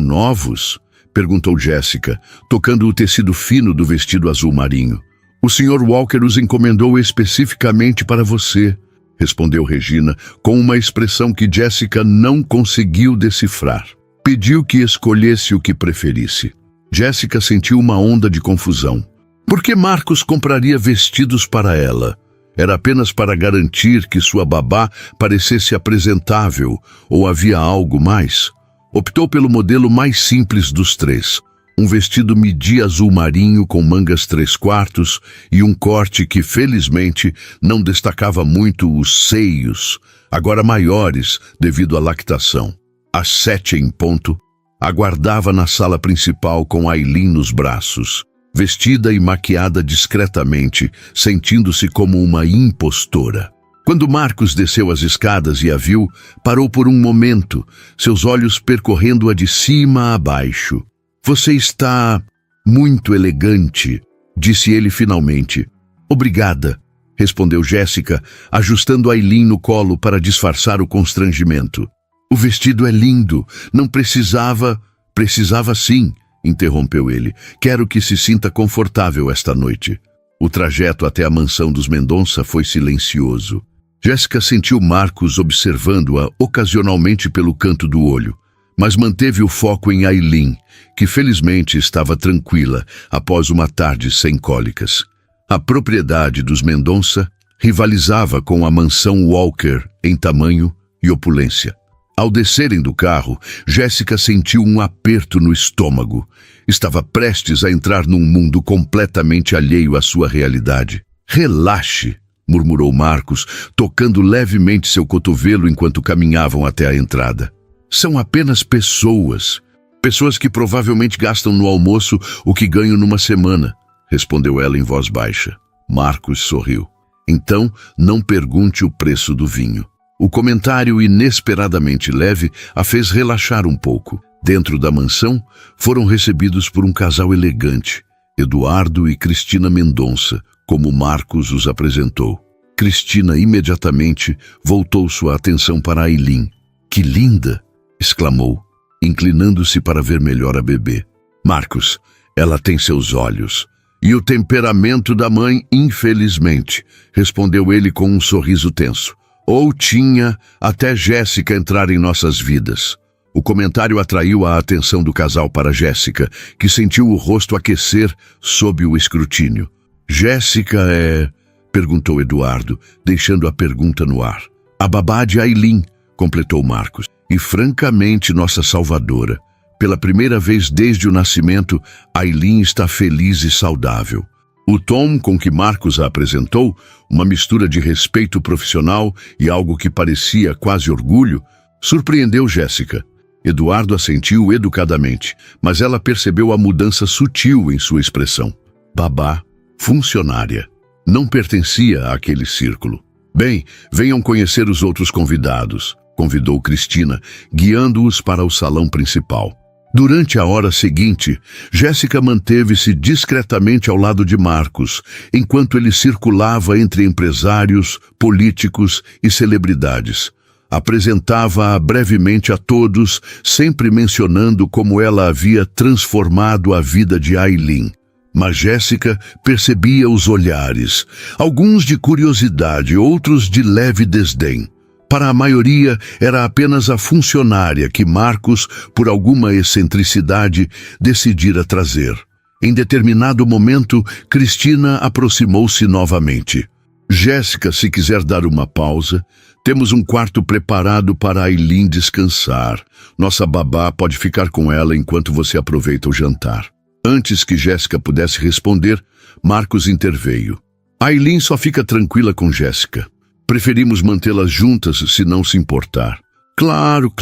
novos? Perguntou Jéssica, tocando o tecido fino do vestido azul marinho. O Sr. Walker os encomendou especificamente para você, respondeu Regina, com uma expressão que Jéssica não conseguiu decifrar. Pediu que escolhesse o que preferisse. Jéssica sentiu uma onda de confusão. Por que Marcos compraria vestidos para ela? Era apenas para garantir que sua babá parecesse apresentável, ou havia algo mais? Optou pelo modelo mais simples dos 3, Um vestido midi azul marinho com mangas 3/4 e um corte que, felizmente, não destacava muito os seios, agora maiores devido à lactação. Às 7 em ponto, aguardava na sala principal com Aileen nos braços, vestida e maquiada discretamente, sentindo-se como uma impostora. Quando Marcos desceu as escadas e a viu, parou por um momento, seus olhos percorrendo-a de cima a baixo. "Você está muito elegante", disse ele finalmente. "Obrigada", respondeu Jéssica, ajustando Aileen no colo para disfarçar o constrangimento. "O vestido é lindo, não precisava..." "Precisava sim", interrompeu ele. "Quero que se sinta confortável esta noite." O trajeto até a mansão dos Mendonça foi silencioso. Jéssica sentiu Marcos observando-a ocasionalmente pelo canto do olho, mas manteve o foco em Aileen, que felizmente estava tranquila após uma tarde sem cólicas. A propriedade dos Mendonça rivalizava com a mansão Walker em tamanho e opulência. Ao descerem do carro, Jéssica sentiu um aperto no estômago. Estava prestes a entrar num mundo completamente alheio à sua realidade. "Relaxe", murmurou Marcos, tocando levemente seu cotovelo enquanto caminhavam até a entrada. "São apenas pessoas. Pessoas que provavelmente gastam no almoço o que ganham numa semana", respondeu ela em voz baixa. Marcos sorriu. "Então, não pergunte o preço do vinho." O comentário inesperadamente leve a fez relaxar um pouco. Dentro da mansão, foram recebidos por um casal elegante, Eduardo e Cristina Mendonça, como Marcos os apresentou. Cristina imediatamente voltou sua atenção para Aileen. "Que linda!" exclamou, inclinando-se para ver melhor a bebê. "Marcos, ela tem seus olhos. E o temperamento da mãe, infelizmente", respondeu ele com um sorriso tenso. "Ou tinha até Jéssica entrar em nossas vidas." O comentário atraiu a atenção do casal para Jéssica, que sentiu o rosto aquecer sob o escrutínio. "Jéssica é..." perguntou Eduardo, deixando a pergunta no ar. "A babá de Aileen", completou Marcos. "E francamente nossa salvadora. Pela primeira vez desde o nascimento, Aileen está feliz e saudável." O tom com que Marcos a apresentou, uma mistura de respeito profissional e algo que parecia quase orgulho, surpreendeu Jéssica. Eduardo assentiu educadamente, mas ela percebeu a mudança sutil em sua expressão. Babá, funcionária. Não pertencia àquele círculo. "Bem, venham conhecer os outros convidados", convidou Cristina, guiando-os para o salão principal. Durante a hora seguinte, Jéssica manteve-se discretamente ao lado de Marcos, enquanto ele circulava entre empresários, políticos e celebridades. Apresentava-a brevemente a todos, sempre mencionando como ela havia transformado a vida de Aileen. Mas Jéssica percebia os olhares, alguns de curiosidade, outros de leve desdém. Para a maioria, era apenas a funcionária que Marcos, por alguma excentricidade, decidira trazer. Em determinado momento, Cristina aproximou-se novamente. "Jéssica, se quiser dar uma pausa, temos um quarto preparado para Aileen descansar. Nossa babá pode ficar com ela enquanto você aproveita o jantar." Antes que Jéssica pudesse responder, Marcos interveio. "Aileen só fica tranquila com Jéssica. Preferimos mantê-las juntas, se não se importar." Claro,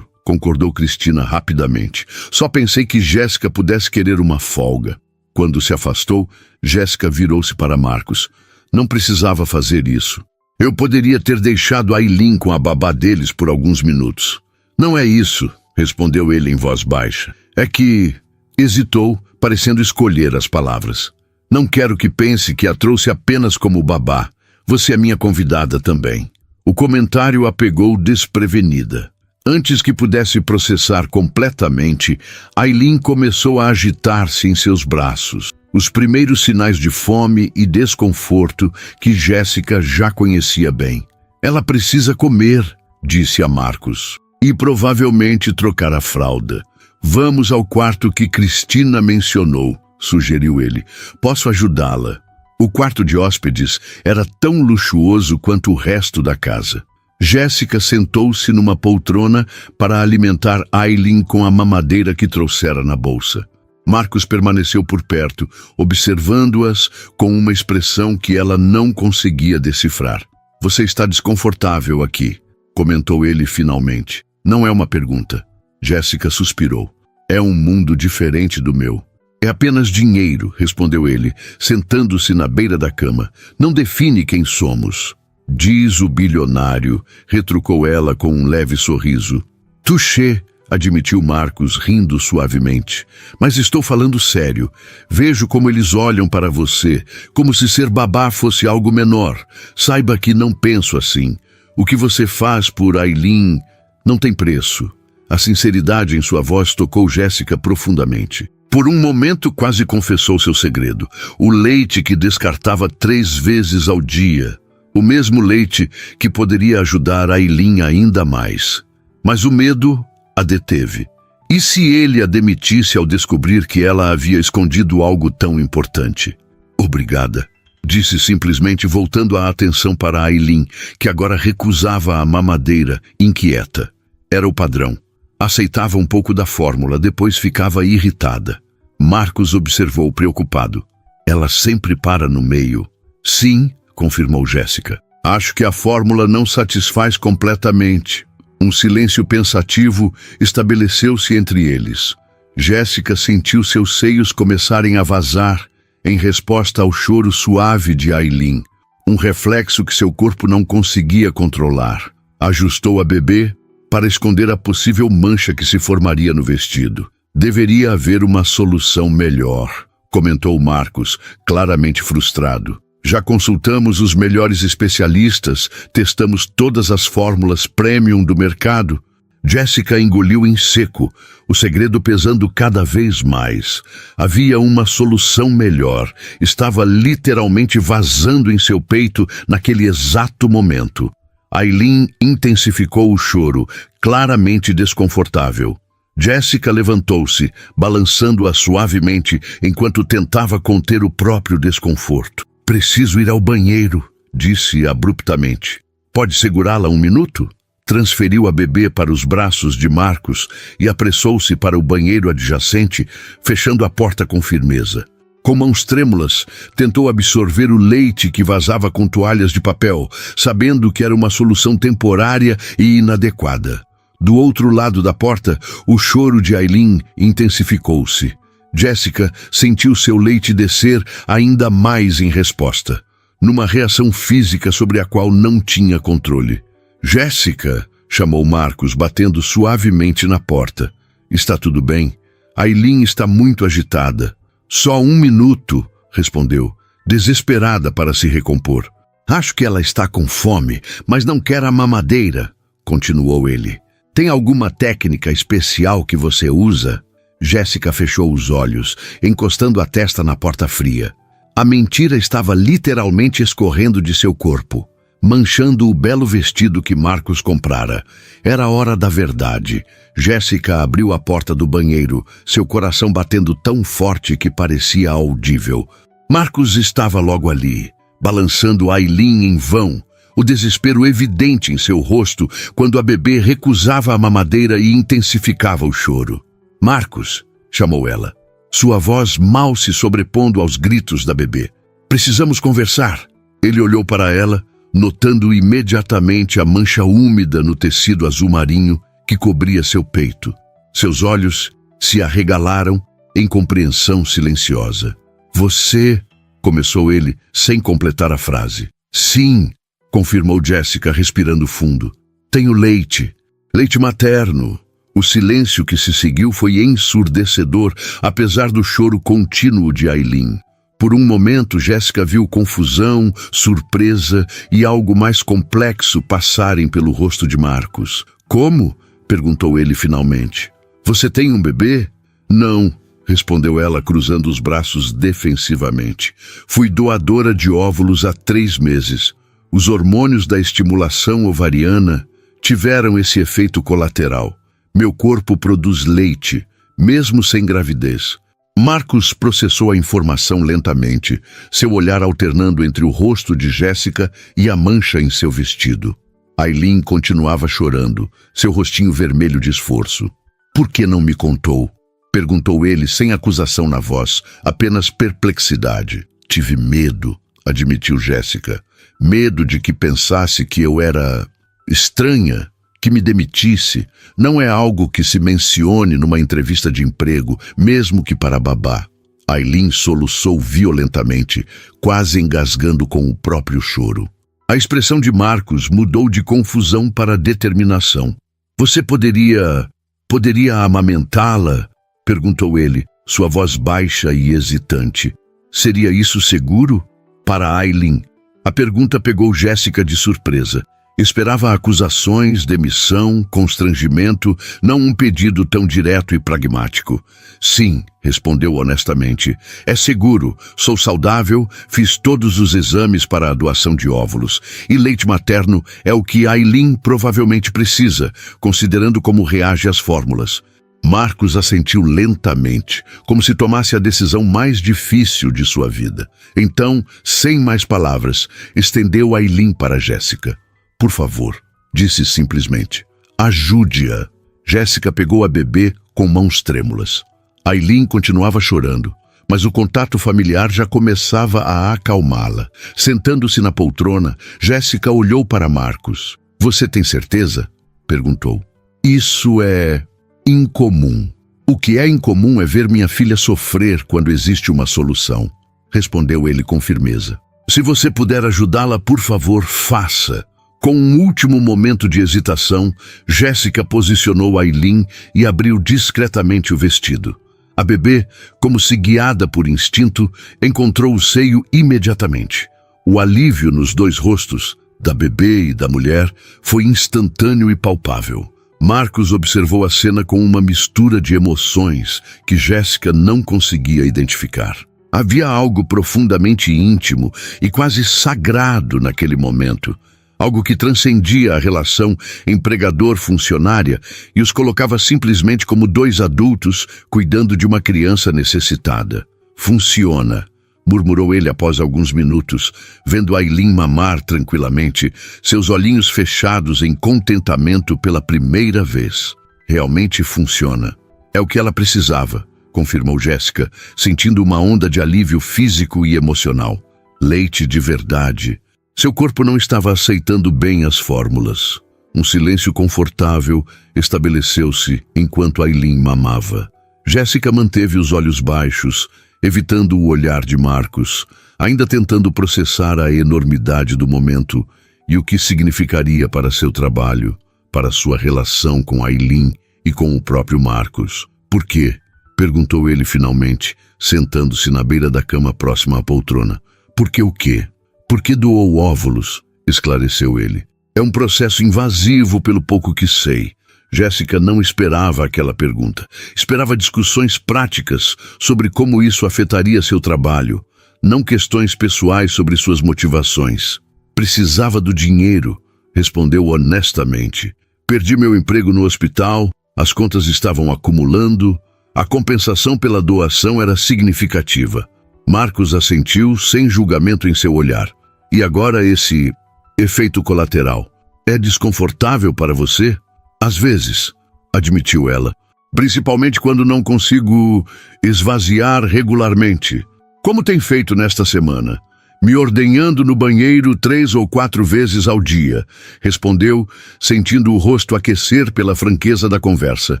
concordou Cristina rapidamente. "Só pensei que Jéssica pudesse querer uma folga." Quando se afastou, Jéssica virou-se para Marcos. "Não precisava fazer isso. Eu poderia ter deixado Aileen com a babá deles por alguns minutos." "Não é isso", respondeu ele em voz baixa. "É que..." Hesitou, parecendo escolher as palavras. "Não quero que pense que a trouxe apenas como babá. Você é minha convidada também." O comentário a pegou desprevenida. Antes que pudesse processar completamente, Aileen começou a agitar-se em seus braços. Os primeiros sinais de fome e desconforto que Jéssica já conhecia bem. "Ela precisa comer", disse a Marcos, "e provavelmente trocar a fralda." "Vamos ao quarto que Cristina mencionou", sugeriu ele. "Posso ajudá-la." O quarto de hóspedes era tão luxuoso quanto o resto da casa. Jéssica sentou-se numa poltrona para alimentar Aileen com a mamadeira que trouxera na bolsa. Marcos permaneceu por perto, observando-as com uma expressão que ela não conseguia decifrar. Você está desconfortável aqui, comentou ele finalmente. Não é uma pergunta. Jéssica suspirou. É um mundo diferente do meu. É apenas dinheiro, respondeu ele, sentando-se na beira da cama. Não define quem somos. Diz o bilionário, retrucou ela com um leve sorriso. Touché, admitiu Marcos, rindo suavemente. Mas estou falando sério. Vejo como eles olham para você, como se ser babá fosse algo menor. Saiba que não penso assim. O que você faz por Aileen não tem preço. A sinceridade em sua voz tocou Jéssica profundamente. Por um momento quase confessou seu segredo. O leite que descartava 3 vezes ao dia. O mesmo leite que poderia ajudar Aileen ainda mais. Mas o medo a deteve. E se ele a demitisse ao descobrir que ela havia escondido algo tão importante? Obrigada, disse simplesmente, voltando a atenção para Aileen, que agora recusava a mamadeira, inquieta. Era o padrão. Aceitava um pouco da fórmula, depois ficava irritada. Marcos observou preocupado. Ela sempre para no meio. Sim, confirmou Jéssica. Acho que a fórmula não satisfaz completamente. Um silêncio pensativo estabeleceu-se entre eles. Jéssica sentiu seus seios começarem a vazar em resposta ao choro suave de Aileen. Um reflexo que seu corpo não conseguia controlar. Ajustou a bebê para esconder a possível mancha que se formaria no vestido. Deveria haver uma solução melhor, comentou Marcos, claramente frustrado. Já consultamos os melhores especialistas, testamos todas as fórmulas premium do mercado. Jéssica engoliu em seco, o segredo pesando cada vez mais. Havia uma solução melhor, estava literalmente vazando em seu peito naquele exato momento. Aileen intensificou o choro, claramente desconfortável. Jéssica levantou-se, balançando-a suavemente enquanto tentava conter o próprio desconforto. Preciso ir ao banheiro, disse abruptamente. Pode segurá-la 1 minuto? Transferiu a bebê para os braços de Marcos e apressou-se para o banheiro adjacente, fechando a porta com firmeza. Com mãos trêmulas, tentou absorver o leite que vazava com toalhas de papel, sabendo que era uma solução temporária e inadequada. Do outro lado da porta, o choro de Aileen intensificou-se. Jéssica sentiu seu leite descer ainda mais em resposta, numa reação física sobre a qual não tinha controle. Jéssica, chamou Marcos, batendo suavemente na porta. Está tudo bem? Aileen está muito agitada. Só 1 minuto, respondeu, desesperada para se recompor. Acho que ela está com fome, mas não quer a mamadeira, continuou ele. Tem alguma técnica especial que você usa? Jéssica fechou os olhos, encostando a testa na porta fria. A mentira estava literalmente escorrendo de seu corpo, manchando o belo vestido que Marcos comprara. Era a hora da verdade. Jéssica abriu a porta do banheiro, seu coração batendo tão forte que parecia audível. Marcos estava logo ali, balançando Aileen em vão, o desespero evidente em seu rosto quando a bebê recusava a mamadeira e intensificava o choro. Marcos, chamou ela, sua voz mal se sobrepondo aos gritos da bebê. Precisamos conversar. Ele olhou para ela, notando imediatamente a mancha úmida no tecido azul marinho que cobria seu peito. Seus olhos se arregalaram em compreensão silenciosa. Você, começou ele, sem completar a frase. Sim, confirmou Jéssica, respirando fundo. Tenho leite. Leite materno. O silêncio que se seguiu foi ensurdecedor, apesar do choro contínuo de Aileen. Por um momento, Jéssica viu confusão, surpresa e algo mais complexo passarem pelo rosto de Marcos. Como? Perguntou ele finalmente. Você tem um bebê? Não, respondeu ela, cruzando os braços defensivamente. Fui doadora de óvulos há 3 meses. Os hormônios da estimulação ovariana tiveram esse efeito colateral. Meu corpo produz leite, mesmo sem gravidez. Marcos processou a informação lentamente, seu olhar alternando entre o rosto de Jéssica e a mancha em seu vestido. Aileen continuava chorando, seu rostinho vermelho de esforço. Por que não me contou? Perguntou ele sem acusação na voz, apenas perplexidade. Tive medo, admitiu Jéssica. Medo de que pensasse que eu era estranha, que me demitisse. Não é algo que se mencione numa entrevista de emprego, mesmo que para babá. Aileen soluçou violentamente, quase engasgando com o próprio choro. A expressão de Marcos mudou de confusão para determinação. Você poderia amamentá-la? Perguntou ele, sua voz baixa e hesitante. Seria isso seguro? Para Aileen, a pergunta pegou Jéssica de surpresa. Esperava acusações, demissão, constrangimento, não um pedido tão direto e pragmático. Sim, respondeu honestamente. É seguro, sou saudável, fiz todos os exames para a doação de óvulos. E leite materno é o que Aileen provavelmente precisa, considerando como reage às fórmulas. Marcos assentiu lentamente, como se tomasse a decisão mais difícil de sua vida. Então, sem mais palavras, estendeu Aileen para Jéssica. Por favor, disse simplesmente. Ajude-a. Jéssica pegou a bebê com mãos trêmulas. Aileen continuava chorando, mas o contato familiar já começava a acalmá-la. Sentando-se na poltrona, Jéssica olhou para Marcos. Você tem certeza? Perguntou. Isso é incomum. O que é incomum é ver minha filha sofrer quando existe uma solução, respondeu ele com firmeza. Se você puder ajudá-la, por favor, faça. Com um último momento de hesitação, Jéssica posicionou Aileen e abriu discretamente o vestido. A bebê, como se guiada por instinto, encontrou o seio imediatamente. O alívio nos dois rostos, da bebê e da mulher, foi instantâneo e palpável. Marcos observou a cena com uma mistura de emoções que Jéssica não conseguia identificar. Havia algo profundamente íntimo e quase sagrado naquele momento. Algo que transcendia a relação empregador-funcionária e os colocava simplesmente como dois adultos cuidando de uma criança necessitada. Funciona, murmurou ele após alguns minutos, vendo Aileen mamar tranquilamente, seus olhinhos fechados em contentamento pela primeira vez. Realmente funciona. É o que ela precisava, confirmou Jéssica, sentindo uma onda de alívio físico e emocional. Leite de verdade. Seu corpo não estava aceitando bem as fórmulas. Um silêncio confortável estabeleceu-se enquanto Aileen mamava. Jéssica manteve os olhos baixos, evitando o olhar de Marcos, ainda tentando processar a enormidade do momento e o que significaria para seu trabalho, para sua relação com Aileen e com o próprio Marcos. Por quê? Perguntou ele finalmente, sentando-se na beira da cama próxima à poltrona. Por que o quê? Por que doou óvulos? Esclareceu ele. É um processo invasivo pelo pouco que sei. Jéssica não esperava aquela pergunta. Esperava discussões práticas sobre como isso afetaria seu trabalho, não questões pessoais sobre suas motivações. Precisava do dinheiro, respondeu honestamente. Perdi meu emprego no hospital, as contas estavam acumulando, a compensação pela doação era significativa. Marcos assentiu sem julgamento em seu olhar. E agora esse efeito colateral. É desconfortável para você? Às vezes, admitiu ela. Principalmente quando não consigo esvaziar regularmente. Como tem feito nesta semana? Me ordenhando no banheiro 3 ou 4 vezes ao dia, respondeu, sentindo o rosto aquecer pela franqueza da conversa,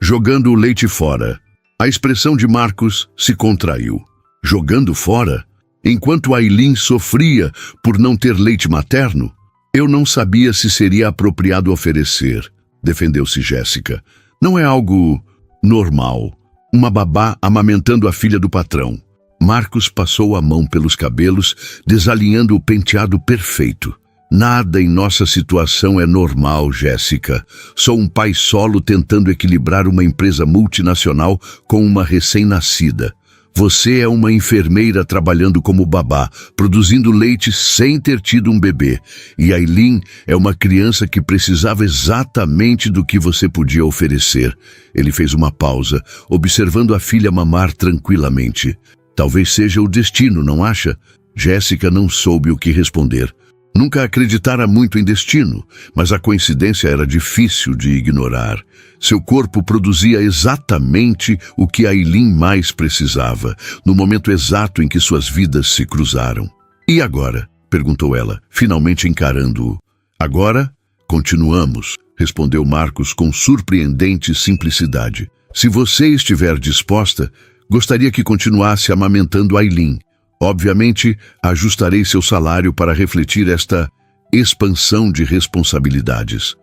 jogando o leite fora. A expressão de Marcos se contraiu. Jogando fora? Enquanto Aileen sofria por não ter leite materno, eu não sabia se seria apropriado oferecer, defendeu-se Jéssica. Não é algo normal. Uma babá amamentando a filha do patrão. Marcos passou a mão pelos cabelos, desalinhando o penteado perfeito. Nada em nossa situação é normal, Jéssica. Sou um pai solo tentando equilibrar uma empresa multinacional com uma recém-nascida. Você é uma enfermeira trabalhando como babá, produzindo leite sem ter tido um bebê. E Aileen é uma criança que precisava exatamente do que você podia oferecer. Ele fez uma pausa, observando a filha mamar tranquilamente. Talvez seja o destino, não acha? Jéssica não soube o que responder. Nunca acreditara muito em destino, mas a coincidência era difícil de ignorar. Seu corpo produzia exatamente o que Aylin mais precisava, no momento exato em que suas vidas se cruzaram. E agora? Perguntou ela, finalmente encarando-o. Agora, continuamos, respondeu Marcos com surpreendente simplicidade. Se você estiver disposta, gostaria que continuasse amamentando Aylin. Obviamente, ajustarei seu salário para refletir esta expansão de responsabilidades.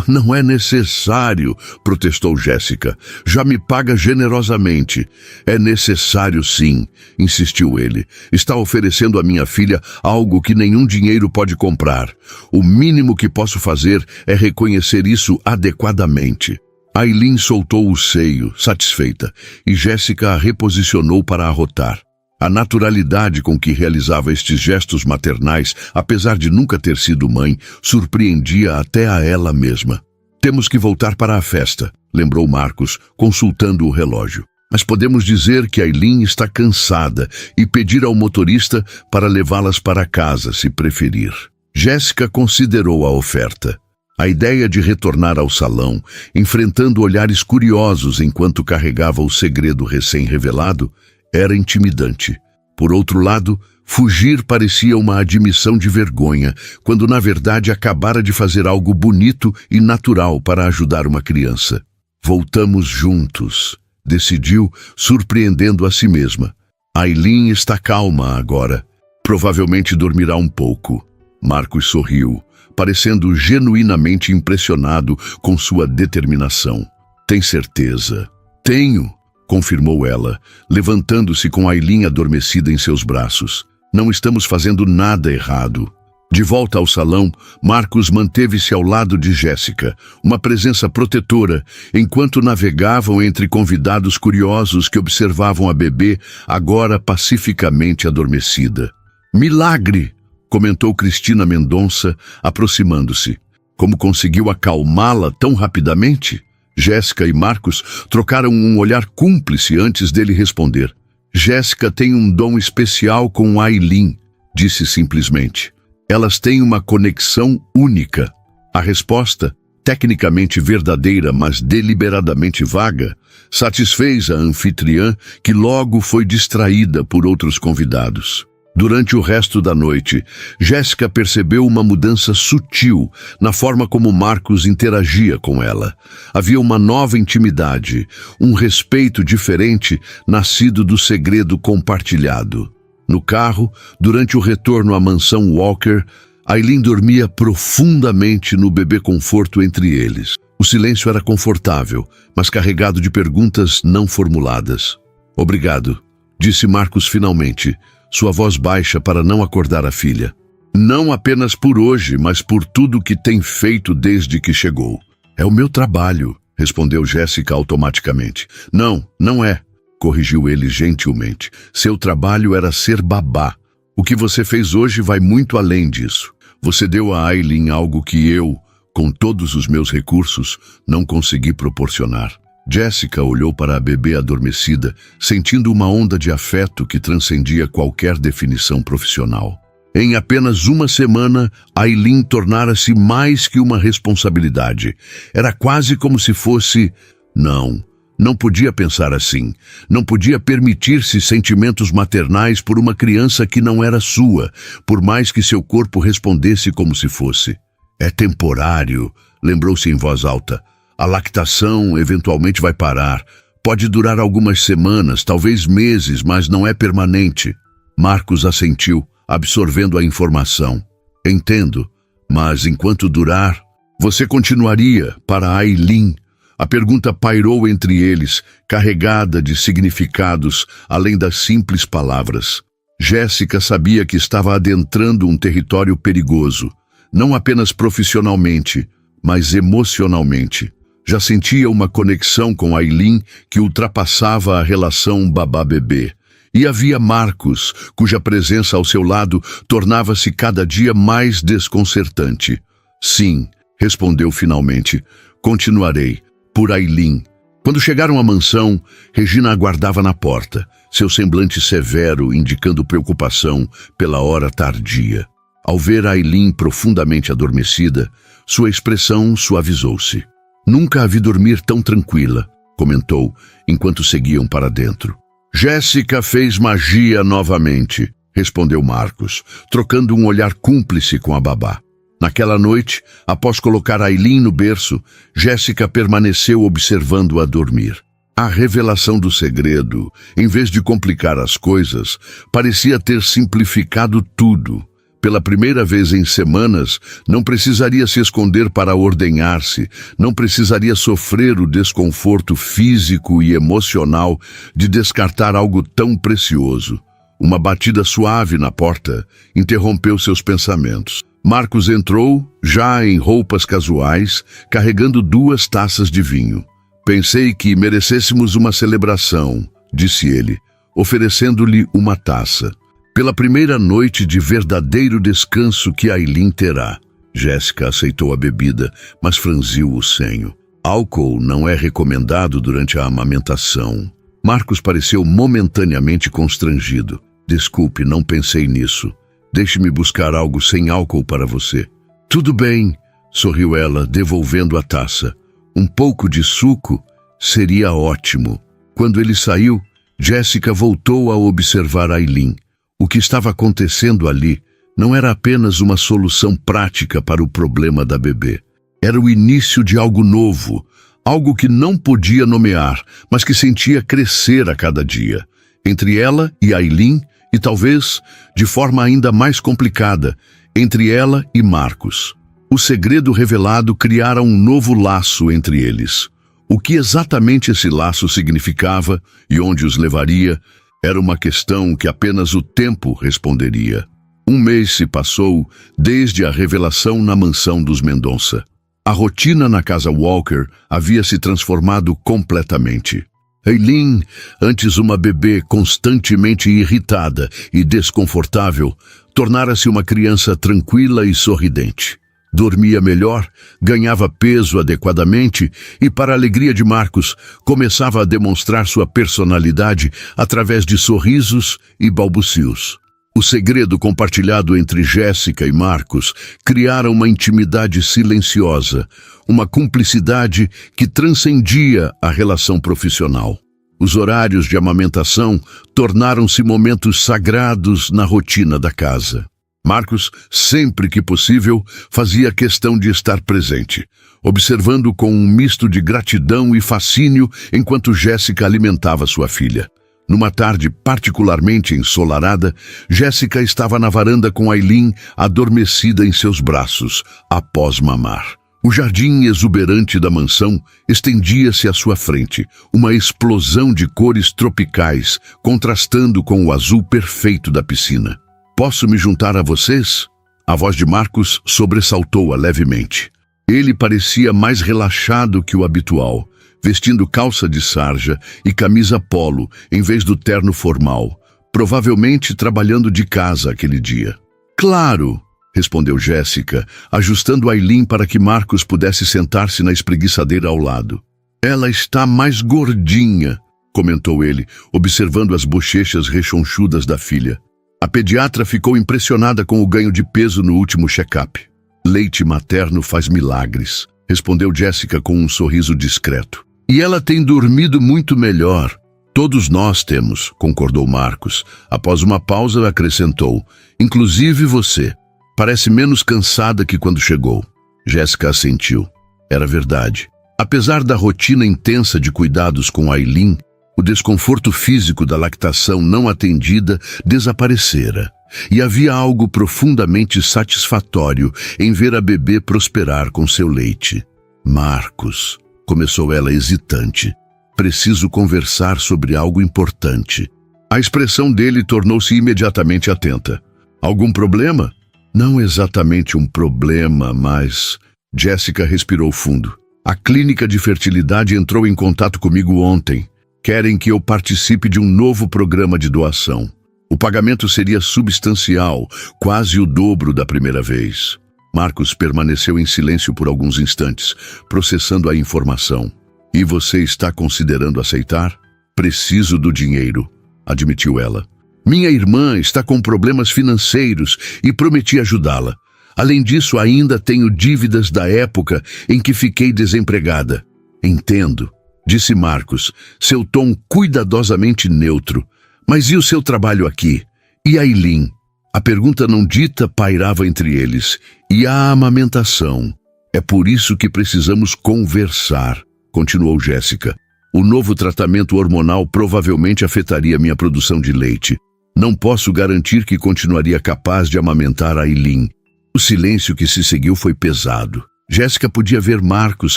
Não é necessário, protestou Jéssica. Já me paga generosamente. É necessário sim, insistiu ele. Está oferecendo à minha filha algo que nenhum dinheiro pode comprar. O mínimo que posso fazer é reconhecer isso adequadamente. Aylin soltou o seio, satisfeita, e Jéssica a reposicionou para arrotar. A naturalidade com que realizava estes gestos maternais, apesar de nunca ter sido mãe, surpreendia até a ela mesma. Temos que voltar para a festa, lembrou Marcos, consultando o relógio. Mas podemos dizer que Aylin está cansada e pedir ao motorista para levá-las para casa, se preferir. Jéssica considerou a oferta. A ideia de retornar ao salão, enfrentando olhares curiosos enquanto carregava o segredo recém-revelado, era intimidante. Por outro lado, fugir parecia uma admissão de vergonha, quando na verdade acabara de fazer algo bonito e natural para ajudar uma criança. Voltamos juntos, decidiu, surpreendendo a si mesma. Aylin está calma agora. Provavelmente dormirá um pouco. Marcos sorriu, parecendo genuinamente impressionado com sua determinação. Tem certeza? Tenho, confirmou ela, levantando-se com Aylin adormecida em seus braços. Não estamos fazendo nada errado. De volta ao salão, Marcos manteve-se ao lado de Jéssica, uma presença protetora, enquanto navegavam entre convidados curiosos que observavam a bebê, agora pacificamente adormecida. Milagre! Comentou Cristina Mendonça, aproximando-se. Como conseguiu acalmá-la tão rapidamente? Jéssica e Marcos trocaram um olhar cúmplice antes dele responder. Jéssica tem um dom especial com Aylin, disse simplesmente. Elas têm uma conexão única. A resposta, tecnicamente verdadeira, mas deliberadamente vaga, satisfez a anfitriã, que logo foi distraída por outros convidados. Durante o resto da noite, Jéssica percebeu uma mudança sutil na forma como Marcos interagia com ela. Havia uma nova intimidade, um respeito diferente nascido do segredo compartilhado. No carro, durante o retorno à mansão Walker, Aylin dormia profundamente no bebê conforto entre eles. O silêncio era confortável, mas carregado de perguntas não formuladas. Obrigado, disse Marcos finalmente, sua voz baixa para não acordar a filha. Não apenas por hoje, mas por tudo que tem feito desde que chegou. É o meu trabalho, respondeu Jéssica automaticamente. Não, não é, corrigiu ele gentilmente. Seu trabalho era ser babá. O que você fez hoje vai muito além disso. Você deu a Aylin algo que eu, com todos os meus recursos, não consegui proporcionar. Jéssica olhou para a bebê adormecida, sentindo uma onda de afeto que transcendia qualquer definição profissional. Em apenas uma semana, Aylin tornara-se mais que uma responsabilidade. Era quase como se fosse... Não podia pensar assim. Não podia permitir-se sentimentos maternais por uma criança que não era sua, por mais que seu corpo respondesse como se fosse. É temporário, lembrou-se em voz alta. A lactação eventualmente vai parar. Pode durar algumas semanas, talvez meses, mas não é permanente. Marcos assentiu, absorvendo a informação. Entendo, mas enquanto durar, você continuaria para Aylin? A pergunta pairou entre eles, carregada de significados, além das simples palavras. Jéssica sabia que estava adentrando um território perigoso, não apenas profissionalmente, mas emocionalmente. Já sentia uma conexão com Aylin que ultrapassava a relação babá-bebê. E havia Marcos, cuja presença ao seu lado tornava-se cada dia mais desconcertante. Sim, respondeu finalmente, continuarei, por Aylin. Quando chegaram à mansão, Regina aguardava na porta, seu semblante severo indicando preocupação pela hora tardia. Ao ver Aileen profundamente adormecida, sua expressão suavizou-se. Nunca a vi dormir tão tranquila, comentou, enquanto seguiam para dentro. Jéssica fez magia novamente, respondeu Marcos, trocando um olhar cúmplice com a babá. Naquela noite, após colocar Aileen no berço, Jéssica permaneceu observando-a dormir. A revelação do segredo, em vez de complicar as coisas, parecia ter simplificado tudo. Pela primeira vez em semanas, não precisaria se esconder para ordenhar-se, não precisaria sofrer o desconforto físico e emocional de descartar algo tão precioso. Uma batida suave na porta interrompeu seus pensamentos. Marcos entrou, já em roupas casuais, carregando 2 taças de vinho. Pensei que merecêssemos uma celebração, disse ele, oferecendo-lhe uma taça. Pela primeira noite de verdadeiro descanso que Aileen terá. Jéssica aceitou a bebida, mas franziu o senho. Álcool não é recomendado durante a amamentação. Marcos pareceu momentaneamente constrangido. Desculpe, não pensei nisso. Deixe-me buscar algo sem álcool para você. Tudo bem, sorriu ela, devolvendo a taça. Um pouco de suco seria ótimo. Quando ele saiu, Jéssica voltou a observar Aileen. O que estava acontecendo ali não era apenas uma solução prática para o problema da bebê. Era o início de algo novo, algo que não podia nomear, mas que sentia crescer a cada dia. Entre ela e Aileen, e talvez, de forma ainda mais complicada, entre ela e Marcos. O segredo revelado criara um novo laço entre eles. O que exatamente esse laço significava e onde os levaria, era uma questão que apenas o tempo responderia. 1 mês se passou desde a revelação na mansão dos Mendonça. A rotina na casa Walker havia se transformado completamente. Aileen, antes uma bebê constantemente irritada e desconfortável, tornara-se uma criança tranquila e sorridente. Dormia melhor, ganhava peso adequadamente e, para a alegria de Marcos, começava a demonstrar sua personalidade através de sorrisos e balbucios. O segredo compartilhado entre Jéssica e Marcos criara uma intimidade silenciosa, uma cumplicidade que transcendia a relação profissional. Os horários de amamentação tornaram-se momentos sagrados na rotina da casa. Marcos, sempre que possível, fazia questão de estar presente, observando com um misto de gratidão e fascínio enquanto Jéssica alimentava sua filha. Numa tarde particularmente ensolarada, Jéssica estava na varanda com Aileen adormecida em seus braços, após mamar. O jardim exuberante da mansão estendia-se à sua frente, uma explosão de cores tropicais, contrastando com o azul perfeito da piscina. Posso me juntar a vocês? A voz de Marcos sobressaltou-a levemente. Ele parecia mais relaxado que o habitual, vestindo calça de sarja e camisa polo em vez do terno formal, provavelmente trabalhando de casa aquele dia. Claro, respondeu Jéssica, ajustando Aileen para que Marcos pudesse sentar-se na espreguiçadeira ao lado. Ela está mais gordinha, comentou ele, observando as bochechas rechonchudas da filha. A pediatra ficou impressionada com o ganho de peso no último check-up. Leite materno faz milagres, respondeu Jéssica com um sorriso discreto. E ela tem dormido muito melhor. Todos nós temos, concordou Marcos. Após uma pausa, acrescentou. Inclusive você. Parece menos cansada que quando chegou. Jéssica assentiu. Era verdade. Apesar da rotina intensa de cuidados com Aileen, o desconforto físico da lactação não atendida desaparecera, e havia algo profundamente satisfatório em ver a bebê prosperar com seu leite. Marcos, começou ela hesitante, preciso conversar sobre algo importante. A expressão dele tornou-se imediatamente atenta. Algum problema? Não exatamente um problema, mas... Jéssica respirou fundo. A clínica de fertilidade entrou em contato comigo ontem. Querem que eu participe de um novo programa de doação. O pagamento seria substancial, quase o dobro da primeira vez. Marcos permaneceu em silêncio por alguns instantes, processando a informação. E você está considerando aceitar? Preciso do dinheiro, admitiu ela. Minha irmã está com problemas financeiros e prometi ajudá-la. Além disso, ainda tenho dívidas da época em que fiquei desempregada. Entendo, disse Marcos, seu tom cuidadosamente neutro. Mas e o seu trabalho aqui? E a Eileen? A pergunta não dita pairava entre eles. E a amamentação? É por isso que precisamos conversar, continuou Jéssica. O novo tratamento hormonal provavelmente afetaria minha produção de leite. Não posso garantir que continuaria capaz de amamentar a Eileen. O silêncio que se seguiu foi pesado. Jéssica podia ver Marcos